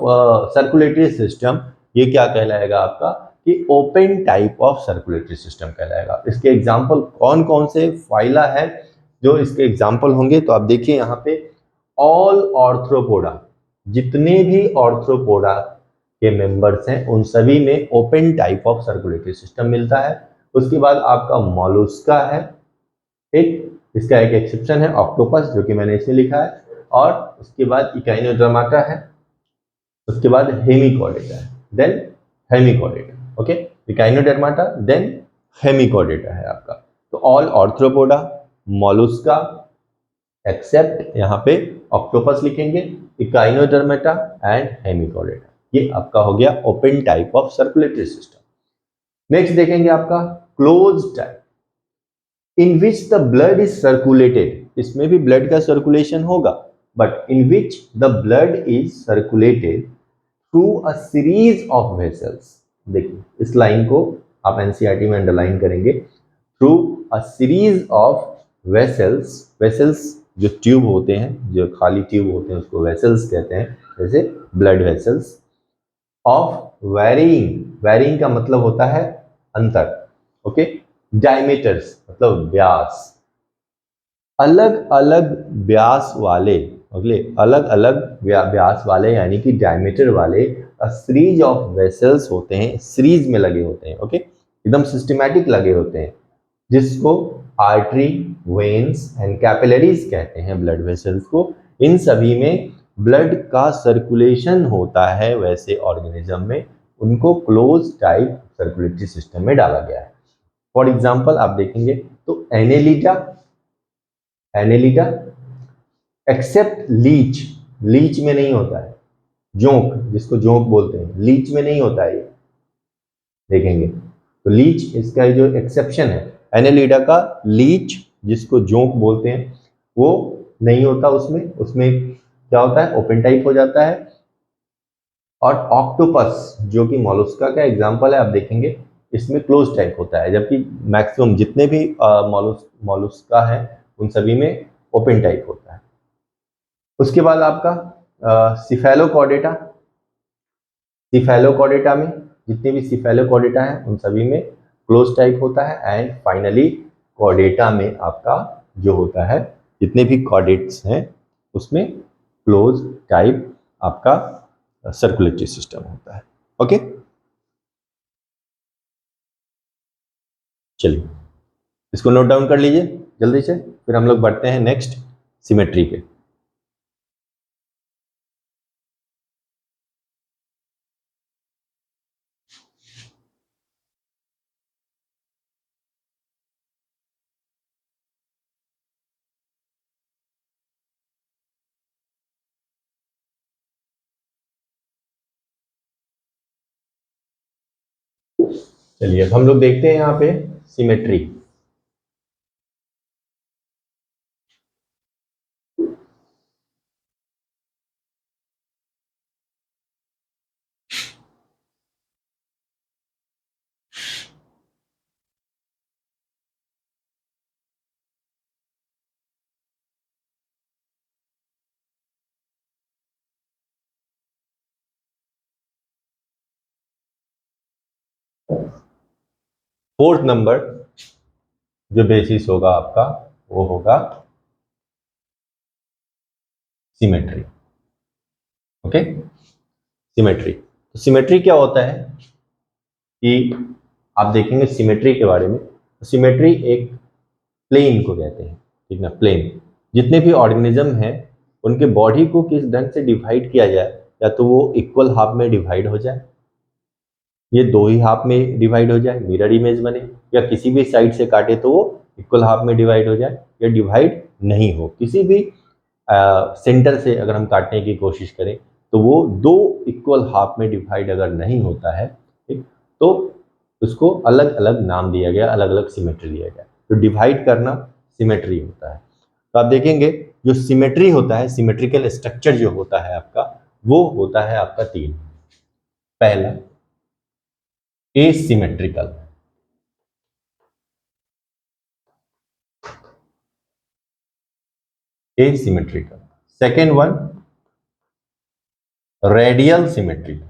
circulatory system ये क्या कहलाएगा आपका, कि open type of circulatory system कहलाएगा। इसके एग्जाम्पल कौन कौन से फाइला है जो इसके एग्जाम्पल होंगे, तो आप देखिए यहाँ पे ऑल ऑर्थ्रोपोडा, जितने भी ऑर्थ्रोपोडा के मेंबर्स हैं उन सभी में open type of circulatory system मिलता है। उसके बाद आपका मोलस्का है, एक इसका एक एक्सेप्शन है ऑक्टोपस, जो कि मैंने इसमें लिखा है, और उसके बाद इकाइनोडर्माटा है, उसके बाद हेमिकॉर्डेटा है, then Hemichordata. Okay, Echinodermata then Hemichordata है आपका। तो ऑल ऑर्थ्रोपोडा, मोलस्का, एक्सेप्ट यहाँ पे ऑक्टोपस लिखेंगे, इकाइनोडर्मेटा एंड हेमिकॉर्डेटा, ये आपका हो गया open type of circulatory system. Next देखेंगे आपका close type, in which the blood is circulated, इसमें भी ब्लड का सर्कुलेशन होगा, but in which the blood is circulated through a series of vessels. देखिए इस लाइन को आप एनसीईआरटी में अंडरलाइन करेंगे, through a series of vessels. Vessels जो ट्यूब होते हैं, जो खाली ट्यूब होते हैं उसको वेसल्स कहते हैं, जैसे blood vessels, of varying, varying का मतलब होता है अंतर, ओके, डायमीटर्स मतलब व्यास, अलग अलग व्यास वाले, अगले अलग अलग व्यास वाले यानी कि डायमीटर वाले सीरीज ऑफ वेसल्स होते हैं, सीरीज में लगे होते हैं, ओके, एकदम सिस्टमैटिक लगे होते हैं, जिसको आर्टरी, वेन्स एंड कैपिलरीज कहते हैं, ब्लड वेसल्स को। इन सभी में ब्लड का सर्कुलेशन होता है, वैसे ऑर्गेनिज्म में उनको क्लोज टाइप सर्कुलेटरी सिस्टम में डाला गया है। फॉर एग्जाम्पल आप देखेंगे तो Annelida, Annelida except leech, leech में नहीं होता है, जोंक जिसको जोंक बोलते हैं, लीच में नहीं होता है ये, देखेंगे तो लीच इसका जो एक्सेप्शन है एनेलिडा का, लीच जिसको जोंक बोलते हैं वो नहीं होता उसमें, उसमें क्या होता है, ओपन टाइप हो जाता है। और ऑक्टोपस जो कि मोलस्का का एग्जांपल है, आप देखेंगे इसमें क्लोज टाइप होता है, जबकि मैक्सिमम जितने भी मोलस्का है उन सभी में ओपन टाइप होता है। उसके बाद आपका सिफेलोकॉर्डेटा, सिफेलोकॉर्डेटा में जितने भी सिफेलोकॉर्डेटा हैं उन सभी में क्लोज टाइप होता है। एंड फाइनली कॉर्डेटा में आपका जो होता है, जितने भी कॉर्डेट्स हैं उसमें क्लोज टाइप आपका सर्कुलेटरी सिस्टम होता है। ओके, चलिए इसको नोट डाउन कर लीजिए जल्दी से, फिर हम लोग बढ़ते हैं नेक्स्ट सिमेट्री पे। चलिए अब हम लोग देखते हैं यहाँ पे सिमेट्री। फोर्थ नंबर जो बेसिस होगा आपका वो होगा सिमेट्री। Okay, symmetry. तो सिमेट्री क्या होता है कि आप देखेंगे सिमेट्री के बारे में, सिमेट्री एक प्लेन को कहते हैं, ठीक ना, प्लेन। जितने भी ऑर्गेनिज्म हैं उनके बॉडी को किस ढंग से डिवाइड किया जाए, या तो वो इक्वल हाफ में डिवाइड हो जाए, ये दो ही हाफ में डिवाइड हो जाए, मिरर इमेज बने, या किसी भी साइड से काटे तो वो इक्वल हाफ में डिवाइड हो जाए, या डिवाइड नहीं हो, किसी भी सेंटर से अगर हम काटने की कोशिश करें तो वो दो इक्वल हाफ में डिवाइड अगर नहीं होता है, ठीक, तो उसको अलग अलग नाम दिया गया, अलग अलग सिमेट्री दिया गया। तो डिवाइड करना सिमेट्री होता है। तो आप देखेंगे जो सिमेट्री होता है, सिमेट्रिकल स्ट्रक्चर जो होता है आपका, वो होता है आपका तीन। पहला asymmetrical, asymmetrical. Second one radial symmetrical,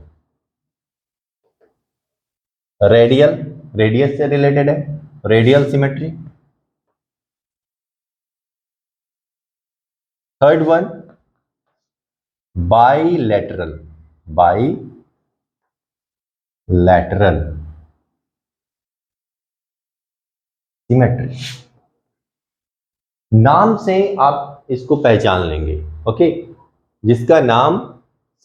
radial, radius से रिलेटेड है, radial symmetry. Third one bilateral, bilateral symmetry. नाम से आप इसको पहचान लेंगे, ओके, जिसका नाम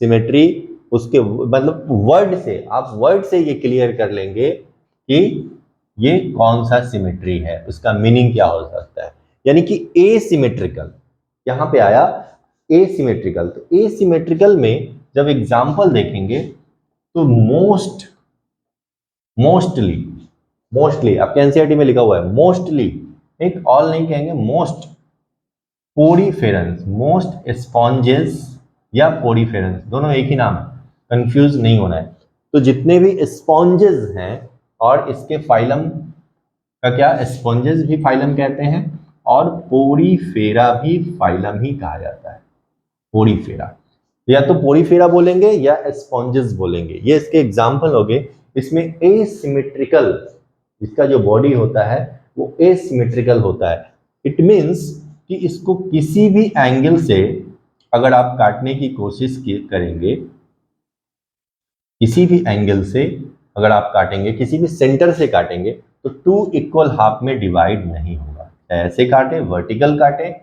सिमेट्री, उसके मतलब वर्ड से, आप वर्ड से ये क्लियर कर लेंगे कि ये कौन सा सिमेट्री है, उसका मीनिंग क्या हो सकता है। यानी कि एसिमेट्रिकल यहां पे आया, एसिमेट्रिकल। तो एसिमेट्रिकल में जब एग्जांपल देखेंगे तो मोस्टली, मोस्टली आपके एनसीईआरटी में लिखा हुआ है मोस्टली, एक ऑल नहीं कहेंगे, मोस्ट पोरीफेरेंस, मोस्ट स्पॉन्जेस या पोरीफेरेंस, दोनों एक ही नाम है, कंफ्यूज नहीं होना है। तो जितने भी स्पॉन्जेस हैं, और इसके फाइलम का क्या, स्पॉन्जेस भी फाइलम कहते हैं, और पोरीफेरा भी फाइलम ही कहा जाता है, पोरीफेरा। या तो पोरीफेरा बोलेंगे या स्पॉन्जेस बोलेंगे, ये इसके एग्जाम्पल हो गए। इसमें एसिमेट्रिकल, इसका जो बॉडी होता है वो एसिमेट्रिकल होता है। इट मीन्स कि इसको किसी भी एंगल से अगर आप काटने की कोशिश करेंगे, किसी भी एंगल से अगर आप काटेंगे, किसी भी सेंटर से काटेंगे, तो टू इक्वल हाफ में डिवाइड नहीं होगा। ऐसे काटे, वर्टिकल काटे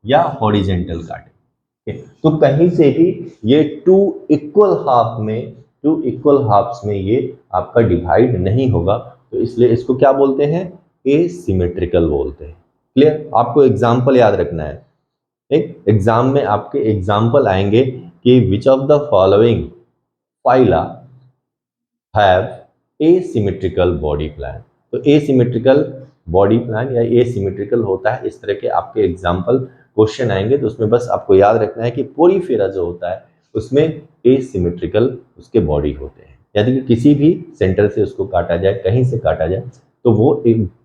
या हॉरिजेंटल काटे, तो कहीं से भी ये टू इक्वल हाफ्स में ये आपका डिवाइड नहीं होगा। तो इसलिए इसको क्या बोलते हैं, एसिमेट्रिकल बोलते हैं। क्लियर, आपको एग्जांपल याद रखना है। एक एग्जाम में आपके एग्जांपल आएंगे कि which of the following phyla have asymmetrical body plan. तो एसिमेट्रिकल बॉडी प्लान या एसिमेट्रिकल होता है, इस तरह के आपके एग्जांपल क्वेश्चन आएंगे। तो उसमें बस आपको याद रखना है कि पोरीफेरा जो होता है उसमें एसिमेट्रिकल उसके बॉडी होते हैं, यानी कि किसी भी सेंटर से उसको काटा जाए, कहीं से काटा जाए, तो वो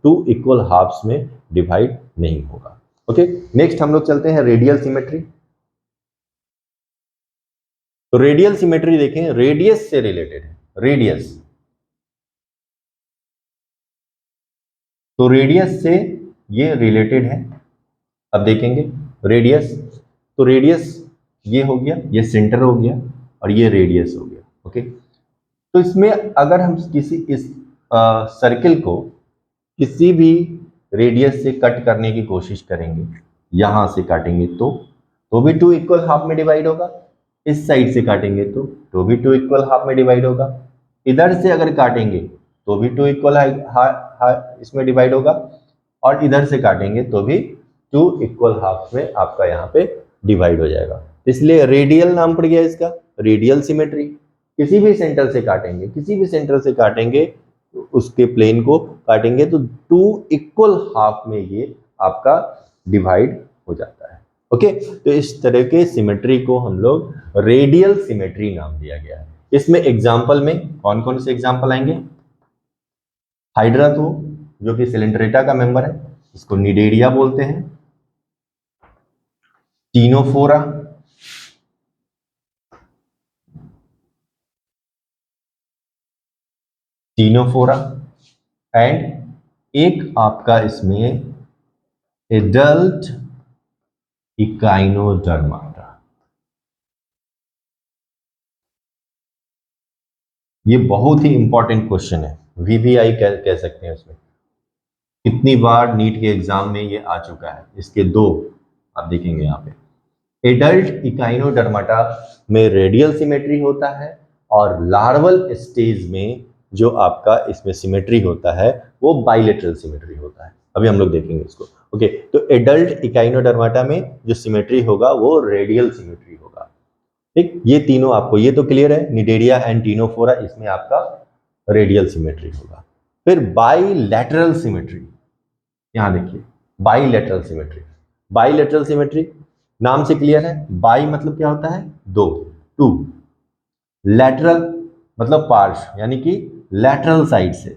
टू इक्वल हाफ्स में डिवाइड नहीं होगा। ओके, नेक्स्ट हम लोग चलते हैं रेडियल सिमेट्री। तो रेडियल सिमेट्री देखें, रेडियस से रिलेटेड है, रेडियस। तो रेडियस से ये रिलेटेड है। अब देखेंगे रेडियस, तो रेडियस ये हो गया, ये सेंटर हो गया, और ये रेडियस हो गया। ओके, तो इसमें अगर हम किसी इस सर्किल को किसी भी रेडियस से कट करने की कोशिश करेंगे, यहां से काटेंगे तो भी टू इक्वल हाफ में डिवाइड होगा। इस साइड से काटेंगे तो भी टू इक्वल हाफ में डिवाइड होगा। इधर से अगर काटेंगे तो भी टू इक्वल इसमें डिवाइड होगा, और इधर से काटेंगे तो भी टू इक्वल हाफ में आपका यहाँ पे डिवाइड हो जाएगा। इसलिए रेडियल नाम पड़ गया इसका, रेडियल सिमेट्री। किसी भी सेंटर से काटेंगे, किसी भी सेंटर से काटेंगे, उसके प्लेन को काटेंगे तो 2 इक्वल हाफ में ये आपका डिवाइड हो जाता है। ओके, तो इस तरह के सिमेट्री को हम लोग रेडियल सिमेट्री नाम दिया गया है। इसमें एग्जाम्पल में कौन कौन से एग्जाम्पल आएंगे? हाइड्रा तो जो कि सिलेंड्रेटा का मेंबर है, इसको निडेरिया बोलते हैं। टीनोफोरा, टीनोफोरा एंड एक आपका इसमें एडल्ट इकाइनोडर्माटा। ये बहुत ही इंपॉर्टेंट क्वेश्चन है, वीवीआई कह सकते हैं उसमें। कितनी बार नीट के एग्जाम में ये आ चुका है, इसके दो आप देखेंगे यहाँ पे। एडल्ट इकाइनोडर्माटा में रेडियल सिमेट्री होता है और लार्वल स्टेज में जो आपका इसमें सिमेट्री होता है वो बाइलेटरल सिमेट्री होता है। अभी हम लोग देखेंगे इसको। ओके, तो एडल्ट इकाइनोडर्माटा में जो सिमेट्री होगा वो रेडियल सिमेट्री होगा। ठीक, ये तीनों आपको, ये तो क्लियर है, निडेरिया एंड टीनोफोरा, इसमें आपका रेडियल सिमेट्री होगा। फिर बाइलेटरल सिमेट्री, यहां देखिए बाइलेटरल सिमेट्री। बाइलेटरल सिमेट्री नाम से क्लियर है, बाई मतलब क्या होता है? दो, टू। लैटरल मतलब पार्श्व, यानी कि लैटरल साइड से,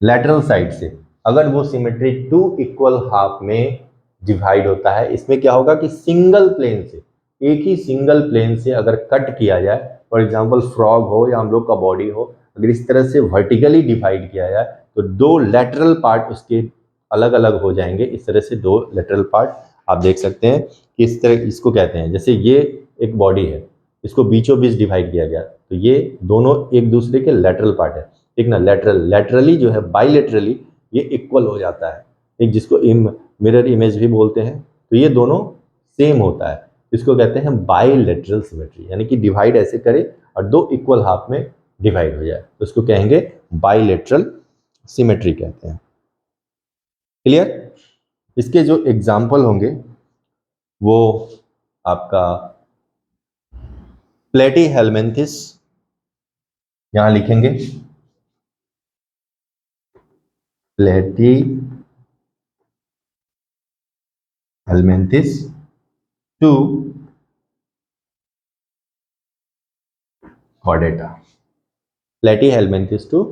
लैटरल साइड से अगर वो सिमेट्री 2 इक्वल हाफ में डिवाइड होता है, इसमें क्या होगा कि सिंगल प्लेन से, एक ही सिंगल प्लेन से अगर कट किया जाए, फॉर एग्जांपल फ्रॉग हो या हम लोग का बॉडी हो, अगर इस तरह से वर्टिकली डिवाइड किया जाए तो दो लैटरल पार्ट उसके अलग अलग हो जाएंगे। इस तरह से दो लैटरल पार्ट आप देख सकते हैं कि इस तरह, इसको कहते हैं, जैसे ये एक बॉडी है, इसको बीचों बीच डिवाइड किया गया तो ये दोनों एक दूसरे के लैटरल पार्ट है। ठीक ना, लैटरली जो है बाइलेटरली ये इक्वल हो जाता है, एक जिसको मिरर इमेज भी बोलते हैं। तो ये दोनों सेम होता है, इसको कहते हैं बाइलेटरल सिमेट्री, यानी कि डिवाइड ऐसे करे और दो इक्वल हाफ में डिवाइड हो जाए तो उसको कहेंगे बाइलेटरल सिमेट्री कहते हैं। क्लियर? इसके जो एग्जाम्पल होंगे वो आपका प्लेटी हेलमेंथिस, यहां लिखेंगे प्लेटी हेलमेंथिस टू कॉर्डेटा, प्लेटी हेलमेंथिस टू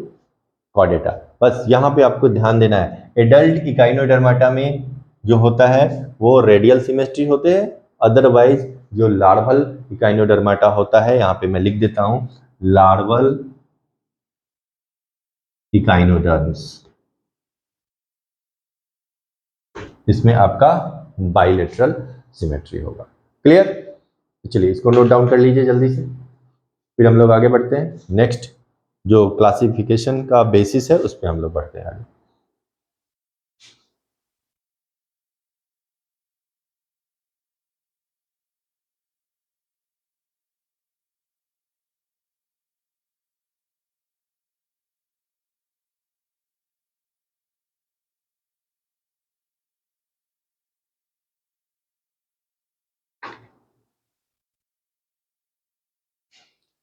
कॉर्डेटा। बस यहाँ पे आपको ध्यान देना है, एडल्ट इकाइनोडर्माटा में जो होता है वो रेडियल सिमेट्री होते हैं, अदरवाइज जो लार्वल इकाइनोडर्माटा होता है, यहाँ पे मैं लिख देता हूं लार्वल इकाइनोडर्म्स, इसमें आपका बाइलेटरल सिमेट्री होगा। क्लियर? चलिए इसको नोट डाउन कर लीजिए जल्दी से, फिर हम लोग आगे बढ़ते हैं। नेक्स्ट जो क्लासिफिकेशन का बेसिस है उस पर हम लोग बढ़ते हैं आगे।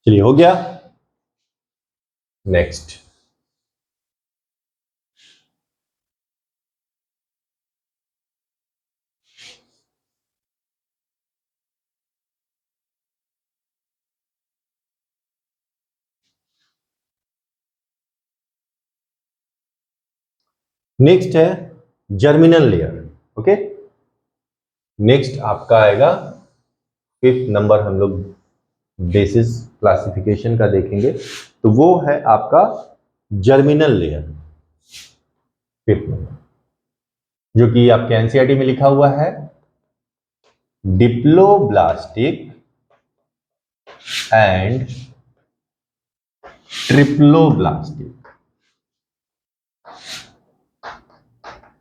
चलिए हो गया। नेक्स्ट नेक्स्ट है जर्मिनल लेयर। ओके, नेक्स्ट आपका आएगा 5th नंबर, हम लोग बेसिस क्लासिफिकेशन का देखेंगे, तो वो है आपका जर्मिनल लेयर, 5th नंबर, जो कि आपके एनसीईआरटी में लिखा हुआ है diploblastic and triploblastic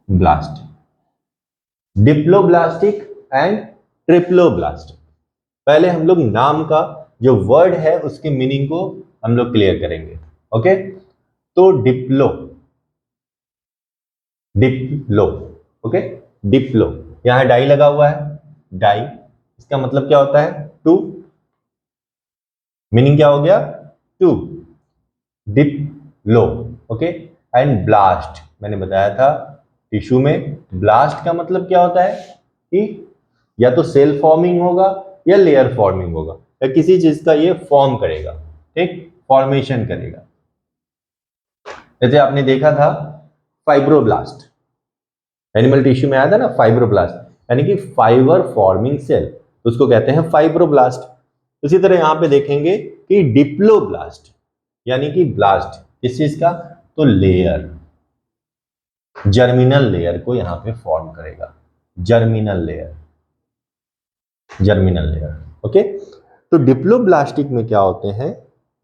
blast, diploblastic and triploblastic. पहले हम लोग नाम का जो वर्ड है उसके मीनिंग को हम लोग क्लियर करेंगे। ओके, तो डिप्लो, डिप्लो, ओके, डिप्लो, यहां डाई लगा हुआ है, डाई, इसका मतलब क्या होता है? टू, मीनिंग क्या हो गया? Two. Diplo, okay. And blast, मैंने बताया था टिश्यू में ब्लास्ट का मतलब क्या होता है कि या तो सेल फॉर्मिंग होगा या लेयर फॉर्मिंग होगा, या किसी चीज का ये फॉर्म करेगा, ठीक, फॉर्मेशन करेगा। जैसे आपने देखा था फाइब्रोब्लास्ट, एनिमल टिश्यू में आया था ना फाइब्रोब्लास्ट, यानी कि फाइबर फॉर्मिंग सेल, तो उसको कहते हैं फाइब्रोब्लास्ट। उसी तरह यहां पे देखेंगे कि डिप्लोब्लास्ट, यानी कि ब्लास्ट किस चीज का, तो लेयर, जर्मिनल लेयर को यहां पे फॉर्म करेगा, germinal layer, germinal layer, okay. तो डिप्लोब्लास्टिक में क्या होते हैं,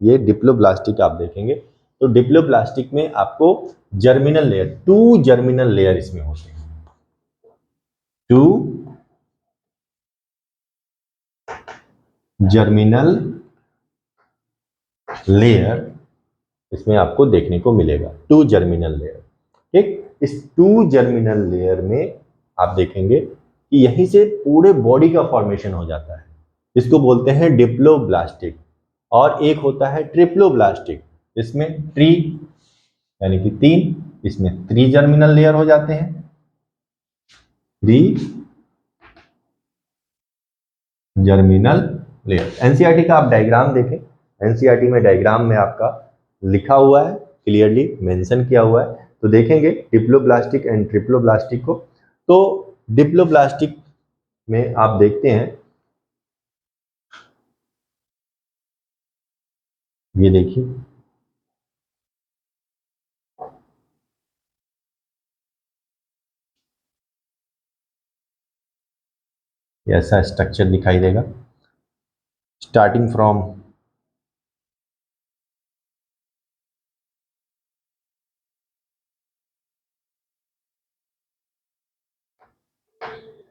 ये डिप्लोब्लास्टिक आप देखेंगे तो डिप्लोब्लास्टिक में आपको जर्मिनल लेयर, 2 जर्मिनल लेयर इसमें होते हैं, 2 जर्मिनल लेयर इसमें आपको देखने को मिलेगा, 2 जर्मिनल लेयर, ठीक। इस 2 जर्मिनल लेयर में आप देखेंगे कि यहीं से पूरे बॉडी का फॉर्मेशन हो जाता है, इसको बोलते हैं डिप्लोब्लास्टिक। और एक होता है ट्रिप्लोब्लास्टिक, इसमें ट्री यानी कि 3, इसमें 3 जर्मिनल लेयर हो जाते हैं, 3 जर्मिनल लेयर। एनसीईआरटी का आप डायग्राम देखें, एनसीईआरटी में डायग्राम में आपका लिखा हुआ है, क्लियरली मेंशन किया हुआ है, तो देखेंगे डिप्लोब्लास्टिक एंड ट्रिप्लोब्लास्टिक को। तो डिप्लोब्लास्टिक में आप देखते हैं, ये देखिए, ऐसा स्ट्रक्चर दिखाई देगा स्टार्टिंग फ्रॉम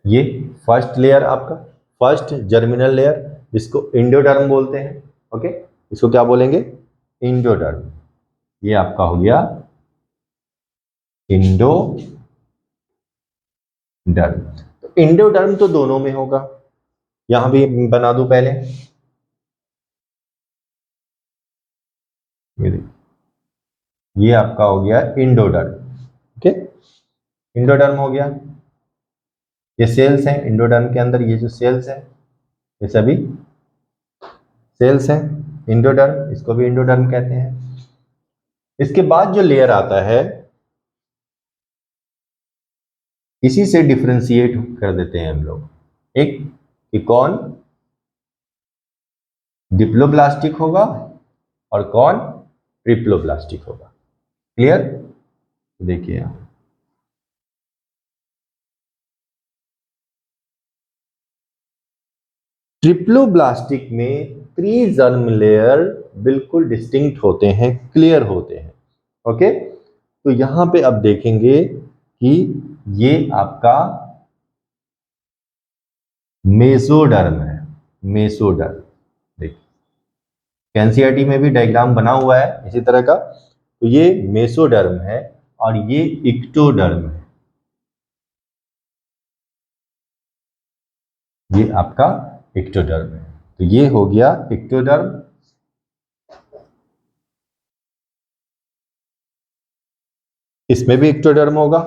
ये फर्स्ट लेयर, आपका फर्स्ट जर्मिनल लेयर, जिसको इंडोडर्म बोलते हैं, ओके, इसको क्या बोलेंगे, इंडोडर्म। ये आपका हो गया इंडोडर्म। तो इंडोडर्म तो दोनों में होगा, यहां भी बना दूं पहले, ये देखिए, ये आपका हो गया इंडोडर्म, ओके, इंडोडर्म हो गया। ये सेल्स हैं इंडोडर्म के अंदर, ये जो सेल्स हैं ये सभी सेल्स हैं इंडोडर्म, इसको भी इंडोडर्म कहते हैं। इसके बाद जो लेयर आता है, इसी से डिफ्रेंशिएट कर देते हैं हम लोग, एक कि कौन डिप्लोब्लास्टिक होगा और कौन ट्रिप्लोब्लास्टिक होगा, क्लियर। देखिए यहां ट्रिप्लोब्लास्टिक में 3 जर्म लेयर बिल्कुल डिस्टिंक्ट होते हैं, क्लियर होते हैं, ओके। तो यहां पे अब देखेंगे कि ये आपका मेसोडर्म है, मेसोडर्म, देखिए एनसीईआरटी में भी डायग्राम बना हुआ है इसी तरह का। तो ये मेसोडर्म है और ये इक्टोडर्म है, ये आपका इक्टोडर्म है। तो ये हो गया इक्टोडर्म, इसमें भी इक्टोडर्म होगा,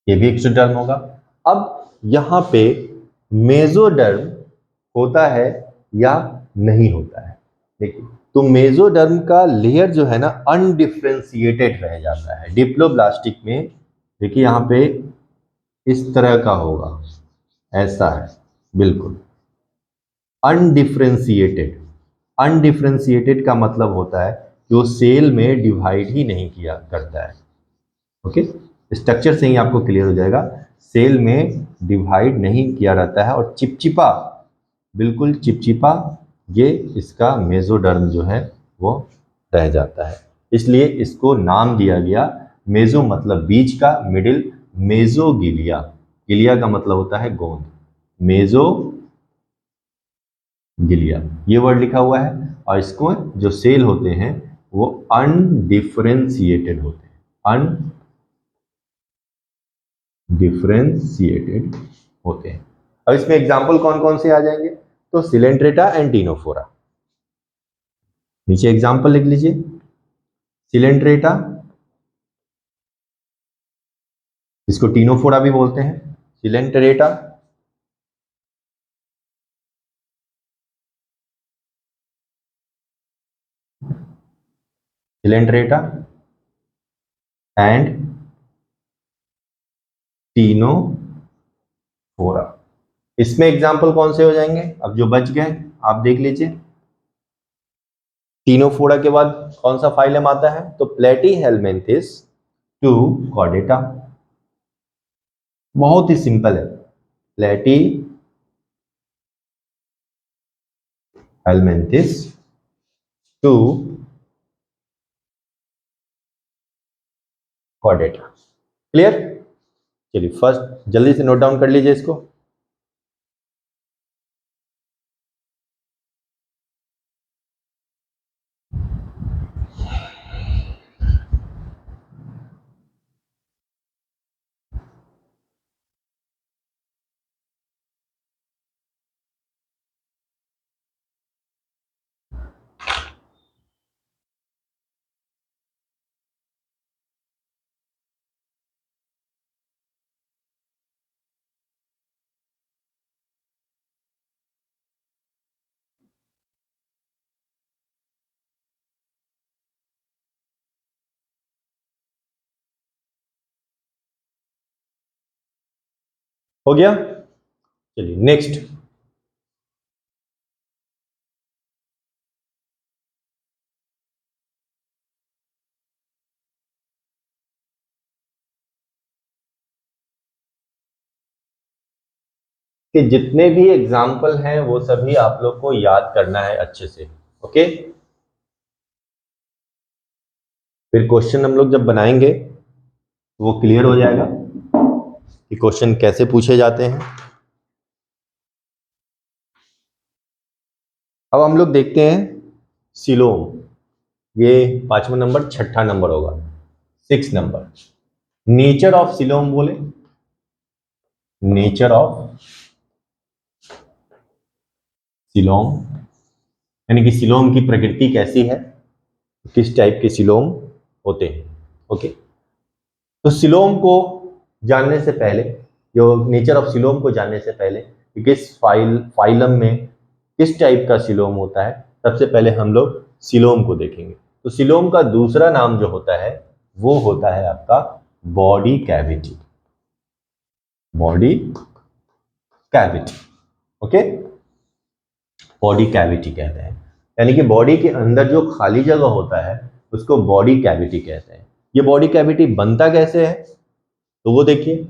ये भी इक्टोडर्म होगा। अब यहां पे मेसोडर्म होता है या नहीं होता है, देखिए। तो मेसोडर्म का लेयर जो है ना अनडिफ्रेंशिएटेड रह जाता है, डिप्लोब्लास्टिक में देखिए यहां पे इस तरह का होगा, ऐसा है बिल्कुल अनडिफ्रेंशिएटेड। अनडिफ्रेंशिएटेड का मतलब होता है कि वो सेल में डिवाइड ही नहीं किया करता है, ओके। स्ट्रक्चर से ही आपको क्लियर हो जाएगा, सेल में डिवाइड नहीं किया रहता है और चिपचिपा, बिल्कुल चिपचिपा ये इसका मेसोडर्म जो है वो रह जाता है, इसलिए इसको नाम दिया गया मेसो मतलब बीच का, मिडिल, मेसोगिलिया, गिलिया का मतलब होता है गोंद, मेसो गिलिया ये वर्ड लिखा हुआ है। और इसको जो सेल होते हैं वो अनडिफरेंशिएटेड होते हैं, अनडिफरेंशिएटेड होते हैं, अब इसमें एग्जाम्पल कौन कौन से आ जाएंगे, तो सिलेंट्रेटा एंड टीनोफोरा। नीचे एग्जाम्पल लिख लीजिए, सिलेंट्रेटा, इसको टीनोफोरा भी बोलते हैं, सिलेंट्रेटा, सिलेंट्रेटा एंड टीनोफोरा। इसमें एग्जाम्पल कौन से हो जाएंगे, अब जो बच गए आप देख लीजिए। टीनोफोरा के बाद कौन सा फाइलम आता है, तो प्लेटीहेलमिन्थिस टू कॉर्डेटा। बहुत ही सिंपल है, प्लेटीहेलमिन्थिस टू कॉर्डेटा। क्लियर? चलिए फर्स्ट जल्दी से नोट डाउन कर लीजिए इसको। हो गया? चलिए नेक्स्ट, कि जितने भी एग्जाम्पल हैं वो सभी आप लोग को याद करना है अच्छे से। ओके, फिर क्वेश्चन हम लोग जब बनाएंगे वो क्लियर हो जाएगा कि क्वेश्चन कैसे पूछे जाते हैं। अब हम लोग देखते हैं सिलोम, ये 5वां नंबर, 6ठा नंबर होगा, 6 नंबर। नेचर ऑफ सिलोम बोले, नेचर ऑफ सिलोम यानी कि सिलोम की प्रकृति कैसी है, किस टाइप के सिलोम होते हैं। ओके, तो सिलोम को जानने से पहले, जो नेचर ऑफ सिलोम को जानने से पहले कि किस फाइलम में किस टाइप का सिलोम होता है, सबसे पहले हम लोग सिलोम को देखेंगे। तो सिलोम का दूसरा नाम जो होता है वो होता है आपका body cavity, body cavity. Okay, body cavity कहते हैं, यानी कि बॉडी के अंदर जो खाली जगह होता है उसको बॉडी कैविटी कहते हैं। ये बॉडी कैविटी बनता कैसे है, तो वो देखिए,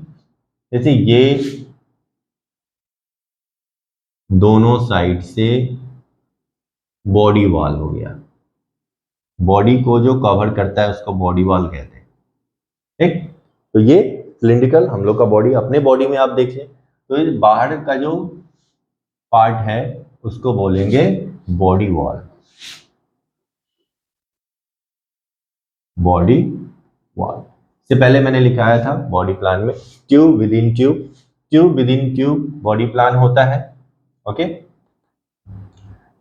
जैसे ये दोनों साइड से बॉडी वॉल हो गया, बॉडी को जो कवर करता है उसको बॉडी वॉल कहते हैं। ठीक, तो ये सिलिंड्रिकल हम लोग का बॉडी, अपने बॉडी में आप देखिए तो ये बाहर का जो पार्ट है उसको बोलेंगे बॉडी वॉल, बॉडी वॉल। से पहले मैंने लिखाया था बॉडी प्लान में tube with in tube, tube with in tube body plan होता है। ओके,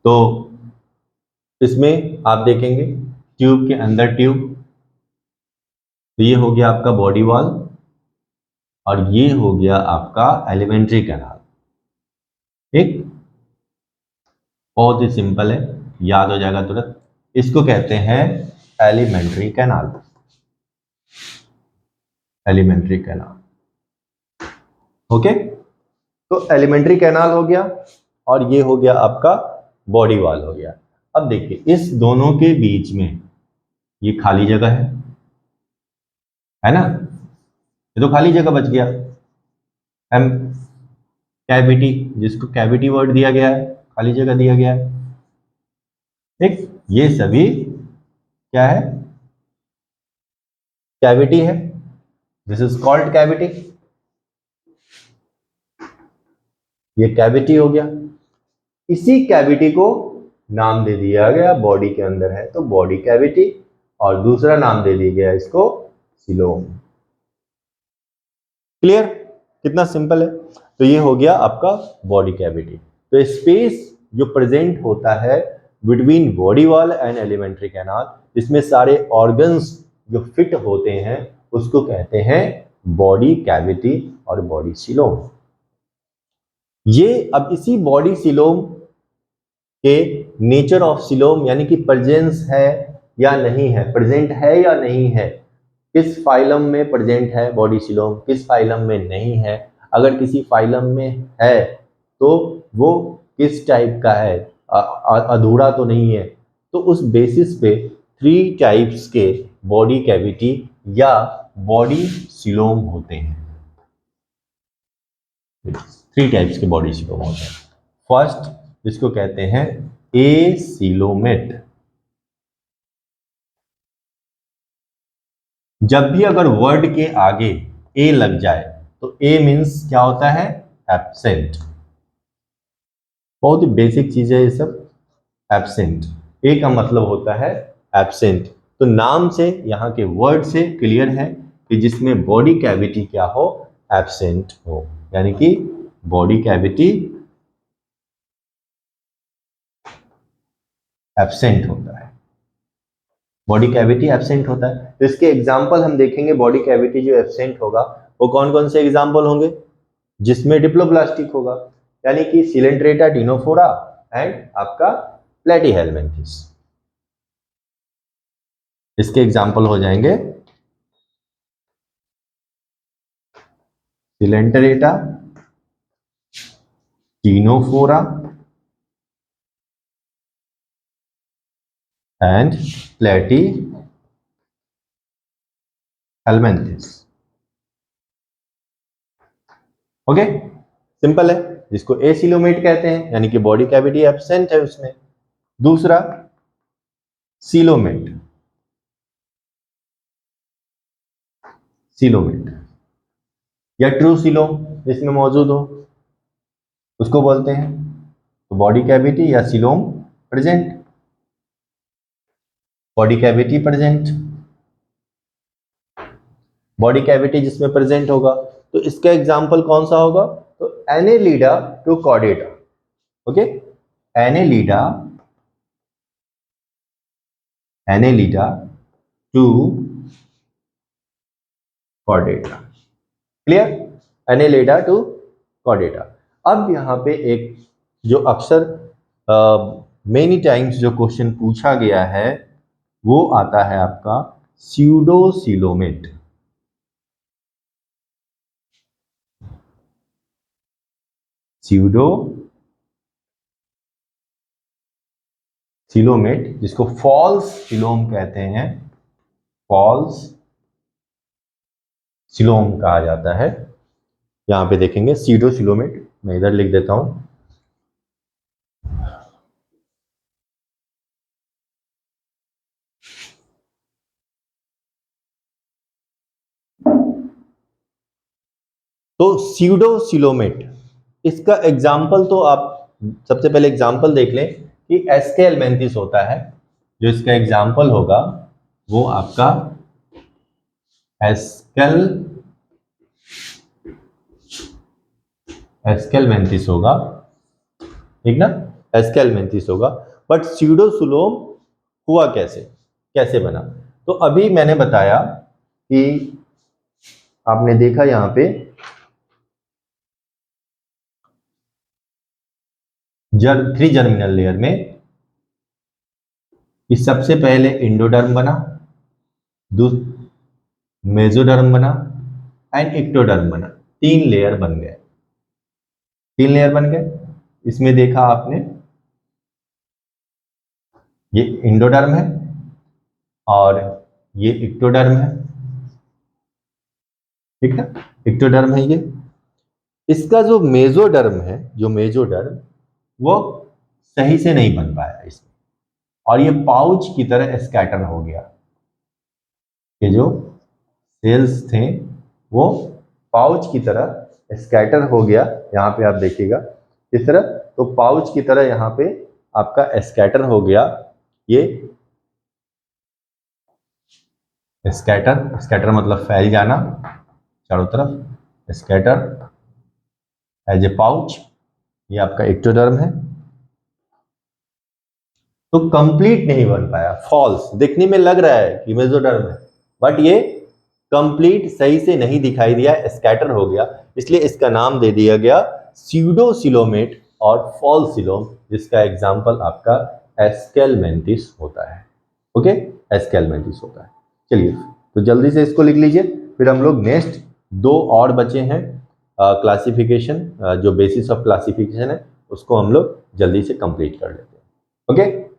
तो इसमें आप देखेंगे ट्यूब के अंदर ट्यूब, तो ये हो गया आपका बॉडी वॉल और ये हो गया आपका एलिमेंट्री कैनाल। ठीक, बहुत ही सिंपल है, याद हो जाएगा तुरंत। इसको कहते हैं alimentary canal, alimentary canal. Okay, तो एलिमेंट्री कैनाल हो गया और ये हो गया आपका बॉडी वॉल हो गया। अब देखिए इस दोनों के बीच में ये खाली जगह है ना, ये तो खाली जगह बच गया। हम कैविटी, जिसको कैविटी वर्ड दिया गया है, खाली जगह दिया गया है। ठीक, ये सभी क्या है, कैविटी है, दिस इज कॉल्ड कैविटी, ये कैविटी हो गया। इसी कैविटी को नाम दे दिया गया, बॉडी के अंदर है तो बॉडी कैविटी, और दूसरा नाम दे दिया गया इसको सिलोम। क्लियर? कितना सिंपल है। तो ये हो गया आपका बॉडी कैविटी। तो स्पेस जो प्रेजेंट होता है between body wall and alimentary canal, जिसमें सारे ऑर्गन्स जो फिट होते हैं उसको कहते हैं बॉडी कैविटी और बॉडी सीलोम। ये अब इसी बॉडी सीलोम के नेचर ऑफ सीलोम यानी कि प्रेजेंस है या नहीं है, प्रेजेंट है या नहीं है, किस फाइलम में प्रेजेंट है बॉडी सीलोम, किस फाइलम में नहीं है, अगर किसी फाइलम में है तो वो किस टाइप का है, अधूरा तो नहीं है। तो उस बेसिस पे 3 टाइप्स के बॉडी कैविटी या बॉडी सीलोम होते हैं। 3 टाइप्स के बॉडी सीलोम होते हैं। फर्स्ट जिसको कहते हैं एसीलोमेट। जब भी अगर वर्ड के आगे ए लग जाए तो ए मीन्स क्या होता है, एब्सेंट। बहुत ही बेसिक चीज है ये सब। एब्सेंट, ए का मतलब होता है एब्सेंट। तो नाम से, यहाँ के वर्ड से क्लियर है कि जिसमें बॉडी कैविटी क्या हो, एब्सेंट हो, यानी कि बॉडी कैविटी एब्सेंट होता है, बॉडी कैविटी एब्सेंट होता है। तो इसके एग्जाम्पल हम देखेंगे, बॉडी कैविटी जो एब्सेंट होगा वो कौन कौन से एग्जाम्पल होंगे, जिसमें डिप्लोब्लास्टिक होगा यानी कि सिलेंट्रेटा टिनोफोरा एंड आपका प्लेटीहेलमिन्थेस। इसके एग्जाम्पल हो जाएंगे Coelenterata Ctenophora and Platyhelminthes. Okay, simple है। जिसको एसिलोमेट कहते हैं यानी कि बॉडी कैविटी एब्सेंट है उसमें। दूसरा सीलोमेट, सीलोमेट या ट्रू सीलोम जिसमें मौजूद हो उसको बोलते हैं। तो बॉडी कैविटी या coelom present, body cavity present, body cavity जिसमें प्रेजेंट होगा तो इसका एग्जांपल कौन सा होगा, तो Annelida to Chordata. Okay, Annelida, Annelida to Chordata. Clear, Annelida to Chordata. अब यहाँ पे एक जो अक्सर मेनी टाइम्स जो क्वेश्चन पूछा गया है वो आता है आपका स्यूडोसीलोमेट। स्यूडो सीलोमेट जिसको फॉल्स सीलोम कहते हैं, फॉल्स सीलोम कहा जाता है। यहां पे देखेंगे स्यूडो सीलोमेट, मैं इधर लिख देता हूं। तो स्यूडो सीलोमेट, इसका एग्जाम्पल तो आप सबसे पहले एग्जाम्पल देख लें कि एस्केलमेंथिस होता है। जो इसका एग्जाम्पल होगा वो आपका एस्केलमेंथिस होगा, ठीक ना, एस्केलमेंथिस होगा। बट स्यूडोसीलोम हुआ कैसे, कैसे बना, तो अभी मैंने बताया कि आपने देखा यहां पे थ्री जर्मिनल लेयर में इस सबसे पहले इंडोडर्म बना, मेसोडर्म बना एंड एक्टोडर्म बना। 3 लेयर बन गए, 3 लेयर बन गए। इसमें देखा आपने ये इंडोडर्म है और ये एक्टोडर्म है, ठीक है, एक्टोडर्म है ये। इसका जो मेसोडर्म है, जो मेसोडर्म वो सही से नहीं बन पाया इसमें, और ये पाउच की तरह स्कैटर हो गया। ये जो सेल्स थे वो पाउच की तरह स्कैटर हो गया। यहाँ पे आप देखिएगा इस तरह, तो पाउच की तरह यहाँ पे आपका स्कैटर हो गया। ये स्कैटर, स्कैटर मतलब फैल जाना चारों तरफ, स्कैटर एज ए पाउच, ये आपका एक्टोडर्म है। तो कंप्लीट नहीं बन पाया, फॉल्स। देखने में लग रहा है कि मेसोडर्म है, बट ये कंप्लीट सही से नहीं दिखाई दिया, स्कैटर हो गया, इसलिए इसका नाम दे दिया गया स्यूडोसिलोमेट और फॉल्सिलोम, जिसका एग्जाम्पल आपका एस्केलमेंथिस होता है। ओके, एस्केलमेंथिस होता है। चलिए तो जल्दी से इसको लिख लीजिए, फिर हम लोग नेक्स्ट दो और बचे हैं क्लासिफिकेशन, जो बेसिस ऑफ क्लासिफिकेशन है उसको हम लोग जल्दी से कंप्लीट कर लेते हैं। ओके,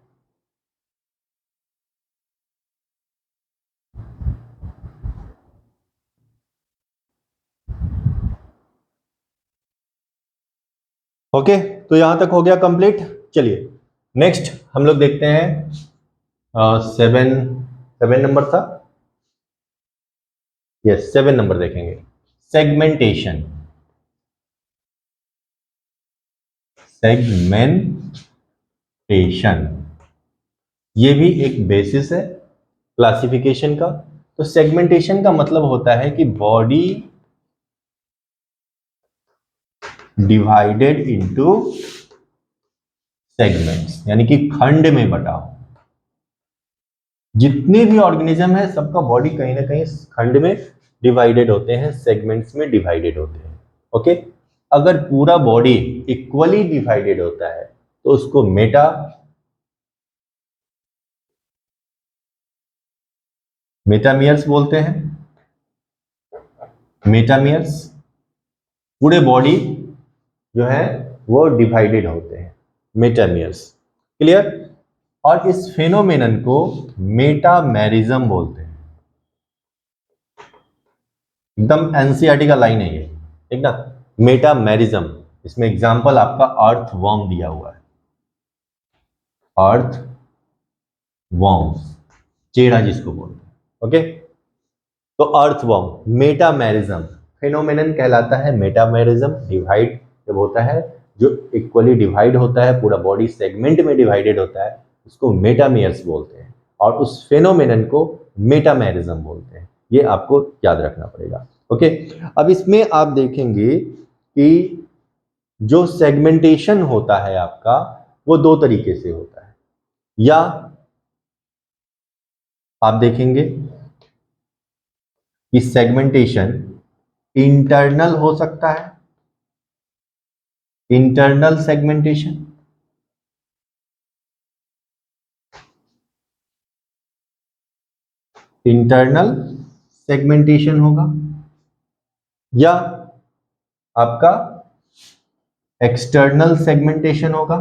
ओके, तो यहां तक हो गया कंप्लीट। चलिए नेक्स्ट हम लोग देखते हैं, 7 नंबर था, यस 7 नंबर देखेंगे, सेगमेंटेशन। सेगमेंटेशन ये भी एक बेसिस है क्लासिफिकेशन का। तो सेगमेंटेशन का मतलब होता है कि बॉडी डिवाइडेड इनटू सेगमेंट्स, यानी कि खंड में बटा हो। जितने भी ऑर्गेनिज्म है सबका बॉडी कहीं ना कहीं खंड में डिवाइडेड होते हैं, सेगमेंट्स में डिवाइडेड होते हैं। ओके, अगर पूरा बॉडी इक्वली डिवाइडेड होता है तो उसको मेटामियर्स बोलते हैं। मेटामियर्स, पूरे बॉडी जो है वो डिवाइडेड होते हैं, मेटामियर्स। क्लियर? और इस फेनोमेनन को मेटामेरिज्म बोलते हैं। एकदम एनसीईआरटी का लाइन है ये, ठीक ना, मेटामेरिज्म। इसमें एग्जांपल आपका अर्थ वर्म दिया हुआ है, अर्थ वर्म्स, चेड़ा जिसको बोलते हैं। ओके, तो अर्थ वर्म मेटामेरिज्म फेनोमेनन कहलाता है। मेटामेरिज्म डिवाइड जब होता है, जो इक्वली डिवाइड होता है, पूरा बॉडी सेगमेंट में डिवाइडेड होता है, उसको मेटामेयर्स बोलते हैं, और उस फेनोमेनन को मेटामेरिज्म बोलते हैं। ये आपको याद रखना पड़ेगा। ओके, अब इसमें आप देखेंगे कि जो सेगमेंटेशन होता है आपका, वो दो तरीके से होता है। या आप देखेंगे कि सेगमेंटेशन इंटरनल हो सकता है, इंटरनल सेगमेंटेशन, इंटरनल सेगमेंटेशन होगा, या आपका एक्सटर्नल सेगमेंटेशन होगा।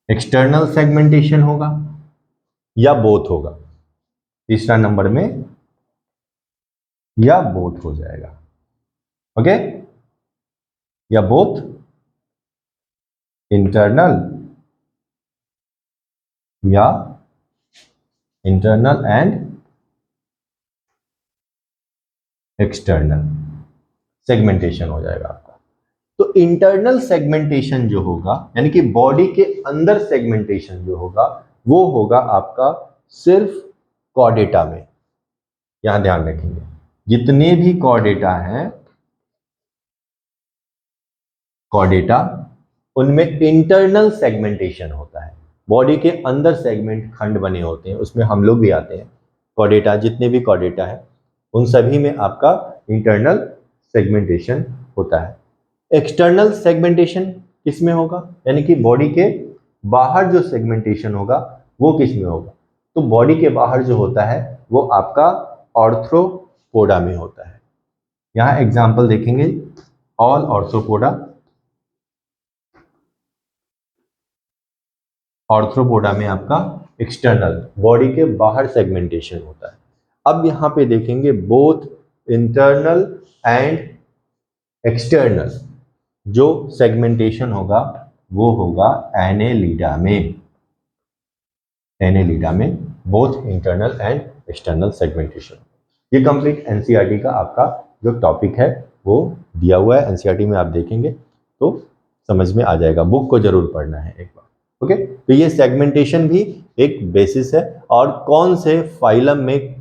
एक्सटर्नल सेगमेंटेशन होगा या बोथ होगा, तीसरा नंबर में या बोथ हो जाएगा। ओके, या बोथ, इंटरनल या इंटरनल एंड एक्सटर्नल सेगमेंटेशन हो जाएगा आपका। तो इंटरनल सेगमेंटेशन जो होगा, यानी कि बॉडी के अंदर सेगमेंटेशन जो होगा, वो होगा आपका सिर्फ कॉर्डेटा में। यहां ध्यान रखेंगे, जितने भी कॉर्डेटा हैं, कॉर्डेटा, उनमें इंटरनल सेगमेंटेशन होता है। बॉडी के अंदर सेगमेंट खंड बने होते हैं, उसमें हम लोग भी आते हैं। कॉर्डेटा, जितने भी कॉर्डेटा है उन सभी में आपका इंटरनल सेगमेंटेशन होता है। एक्सटर्नल सेगमेंटेशन किस में होगा, यानी कि बॉडी के बाहर जो सेगमेंटेशन होगा वो किस में होगा। तो बॉडी के बाहर जो होता है वो आपका ऑर्थ्रोपोडा में होता है। यहां एग्जांपल देखेंगे, ऑल ऑर्थ्रोपोडा, ऑर्थ्रोपोडा में आपका एक्सटर्नल बॉडी के बाहर सेगमेंटेशन होता है। अब यहां पे देखेंगे बोथ इंटरनल एंड एक्सटर्नल जो सेगमेंटेशन होगा वो होगा एनेलिडा में। एनेलिडा में both internal and external segmentation. ये कंप्लीट एनसीईआरटी का आपका जो टॉपिक है वो दिया हुआ है, एनसीईआरटी में आप देखेंगे तो समझ में आ जाएगा। बुक को जरूर पढ़ना है एक बार। ओके, तो ये सेगमेंटेशन भी एक बेसिस है, और कौन से फाइलम में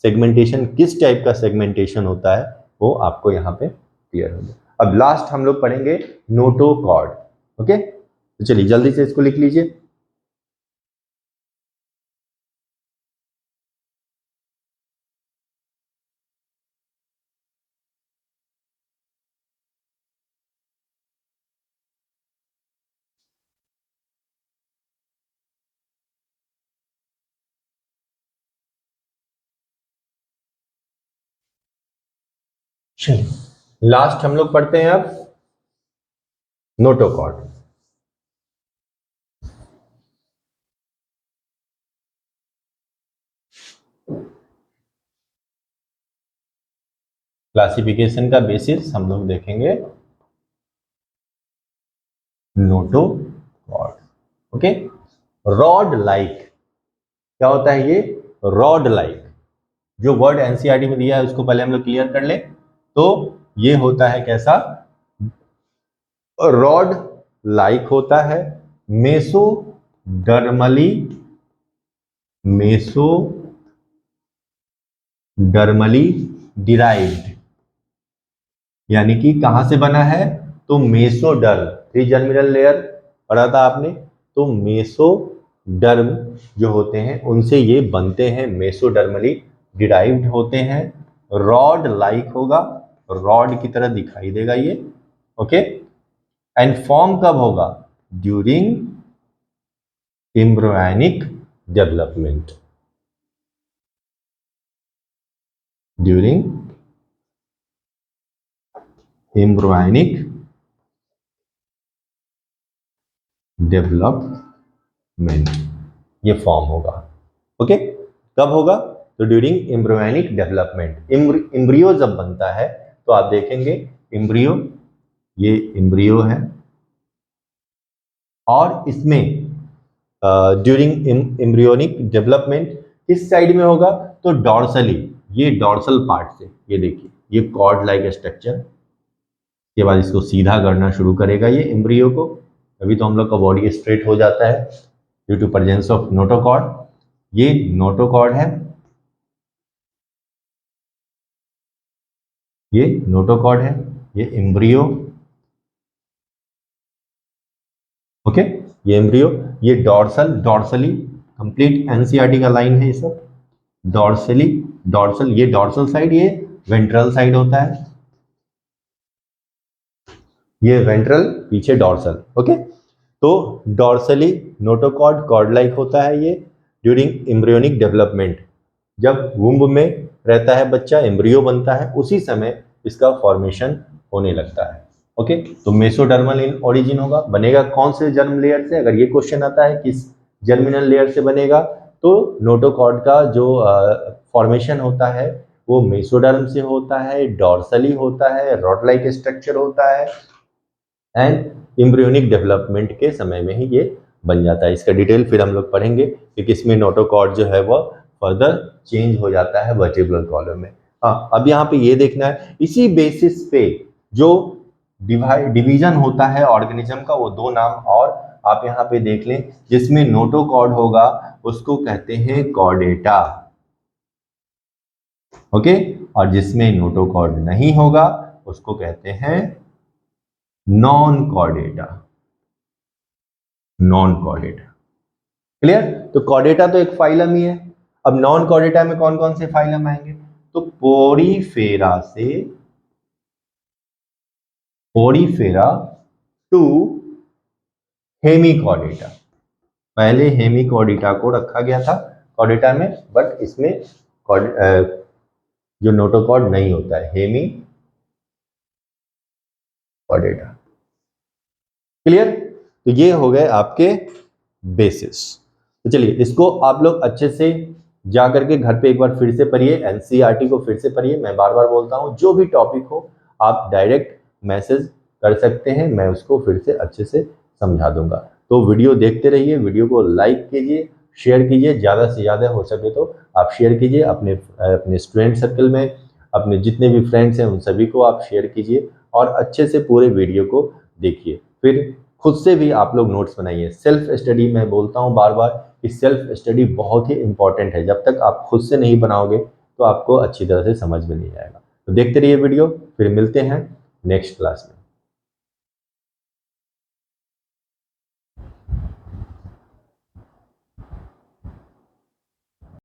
सेगमेंटेशन, किस टाइप का सेगमेंटेशन होता है, वो आपको यहाँ पे क्लियर हो गया। अब लास्ट हम लोग पढ़ेंगे नोटोकॉर्ड। ओके, तो चलिए जल्दी से इसको लिख लीजिए। चलिए लास्ट हम लोग पढ़ते हैं अब नोटोकॉर्ड। क्लासिफिकेशन का बेसिस हम लोग देखेंगे नोटोकॉर्ड। ओके, रॉड लाइक क्या होता है ये? रॉड लाइक, जो वर्ड एनसीईआरटी में दिया है उसको पहले हम लोग क्लियर कर ले। तो ये होता है कैसा? रॉड लाइक होता है, मेसोडर्मली, मेसोडर्मली डिराइव्ड, यानी कि कहां से बना है? तो मेसोडर्म, 3 जर्मिनल लेयर पढ़ा था आपने, तो मेसोडर्म जो होते हैं उनसे ये बनते हैं, मेसोडर्मली डिराइव्ड होते हैं। रॉड लाइक होगा, रॉड की तरह दिखाई देगा ये। ओके, एंड फॉर्म कब होगा? During embryonic development, during embryonic development ये फॉर्म होगा। ओके, कब होगा? तो ड्यूरिंग एम्ब्रियोनिक डेवलपमेंट। एम्ब्रियो जब बनता है तो आप देखेंगे एम्ब्रियो, ये एम्ब्रियो है, और इसमें ड्यूरिंग एम्ब्रियोनिक डेवलपमेंट किस साइड में होगा? तो डॉर्सली, ये डॉर्सल पार्ट से, ये देखिए ये कॉर्ड लाइक स्ट्रक्चर, के बाद इसको सीधा करना शुरू करेगा ये एम्ब्रियो को, तभी तो हम लोग का बॉडी स्ट्रेट हो जाता है due to presence of notochord. ये नोटोकॉर्ड है, ये नोटोकॉर्ड है, ये एम्ब्रियो। ओके, ये एम्ब्रियो, ये डॉर्सल, डॉर्सली, कंप्लीट एनसीईआरटी का लाइन है ये सब। डॉर्सली, डॉर्सल, ये डॉर्सल साइड, ये वेंट्रल साइड होता है, ये वेंट्रल, पीछे डॉर्सल। ओके, तो डॉर्सली नोटोकॉर्ड कॉर्ड लाइक होता है ये ड्यूरिंग एम्ब्रियोनिक डेवलपमेंट। जब वुम्ब में रहता है बच्चा, एम्ब्रियो बनता है, उसी समय इसका फॉर्मेशन होने लगता है। ओके, तो मेसोडर्मल इन ओरिजिन होगा, बनेगा कौन से जर्म लेयर से? अगर ये क्वेश्चन आता है किस जर्मिनल लेयर से बनेगा, तो नोटोकॉर्ड का जो फॉर्मेशन होता है वो मेसोडर्म से होता है, डॉर्सली होता है, रॉड लाइक स्ट्रक्चर होता है, एंड एम्ब्रियोनिक डेवलपमेंट के समय में ही ये बन जाता है। इसका डिटेल फिर हम लोग पढ़ेंगे कि किसमें नोटोकॉर्ड जो है वो फर्दर चेंज हो जाता है वर्टिब्रल कॉलम में। हाँ, अब यहाँ पे ये देखना है, इसी बेसिस पे जो डिवीजन होता है ऑर्गेनिज्म का, वो 2 नाम और आप यहाँ पे देख लें। जिसमें नोटोकॉर्ड होगा उसको कहते हैं कॉर्डेटा। ओके, और जिसमें नोटोकॉर्ड नहीं होगा उसको कहते हैं non Chordata, non Chordata. Clear? तो कॉर्डेटा तो एक फाइलम ही है। अब नॉन कॉर्डेटा में कौन कौन से फाइलम आएंगे? तो पोरीफेरा से, पोरीफेरा टू हेमिकॉर्डेटा। पहले हेमिकॉर्डेटा को रखा गया था कॉर्डेटा में, बट इसमें जो नोटोकॉर्ड नहीं होता है, हेमिकॉर्डेटा। क्लियर? तो ये हो गए आपके बेसिस। तो चलिए इसको आप लोग अच्छे से जा करके घर पे एक बार फिर से पढ़िए, एनसीईआरटी को फिर से पढ़िए। मैं बार बार बोलता हूँ, जो भी टॉपिक हो आप डायरेक्ट मैसेज कर सकते हैं, मैं उसको फिर से अच्छे से समझा दूंगा। तो वीडियो देखते रहिए, वीडियो को लाइक कीजिए, शेयर कीजिए, ज़्यादा से ज़्यादा हो सके तो आप शेयर कीजिए अपने अपने स्टूडेंट सर्कल में, अपने जितने भी फ्रेंड्स हैं उन सभी को आप शेयर कीजिए, और अच्छे से पूरे वीडियो को देखिए। फिर खुद से भी आप लोग नोट्स बनाइए। सेल्फ स्टडी मैं बोलता हूँ बार बार कि सेल्फ स्टडी बहुत ही इंपॉर्टेंट है। जब तक आप खुद से नहीं बनाओगे तो आपको अच्छी तरह से समझ में नहीं आएगा। तो देखते रहिए वीडियो, फिर मिलते हैं नेक्स्ट क्लास में।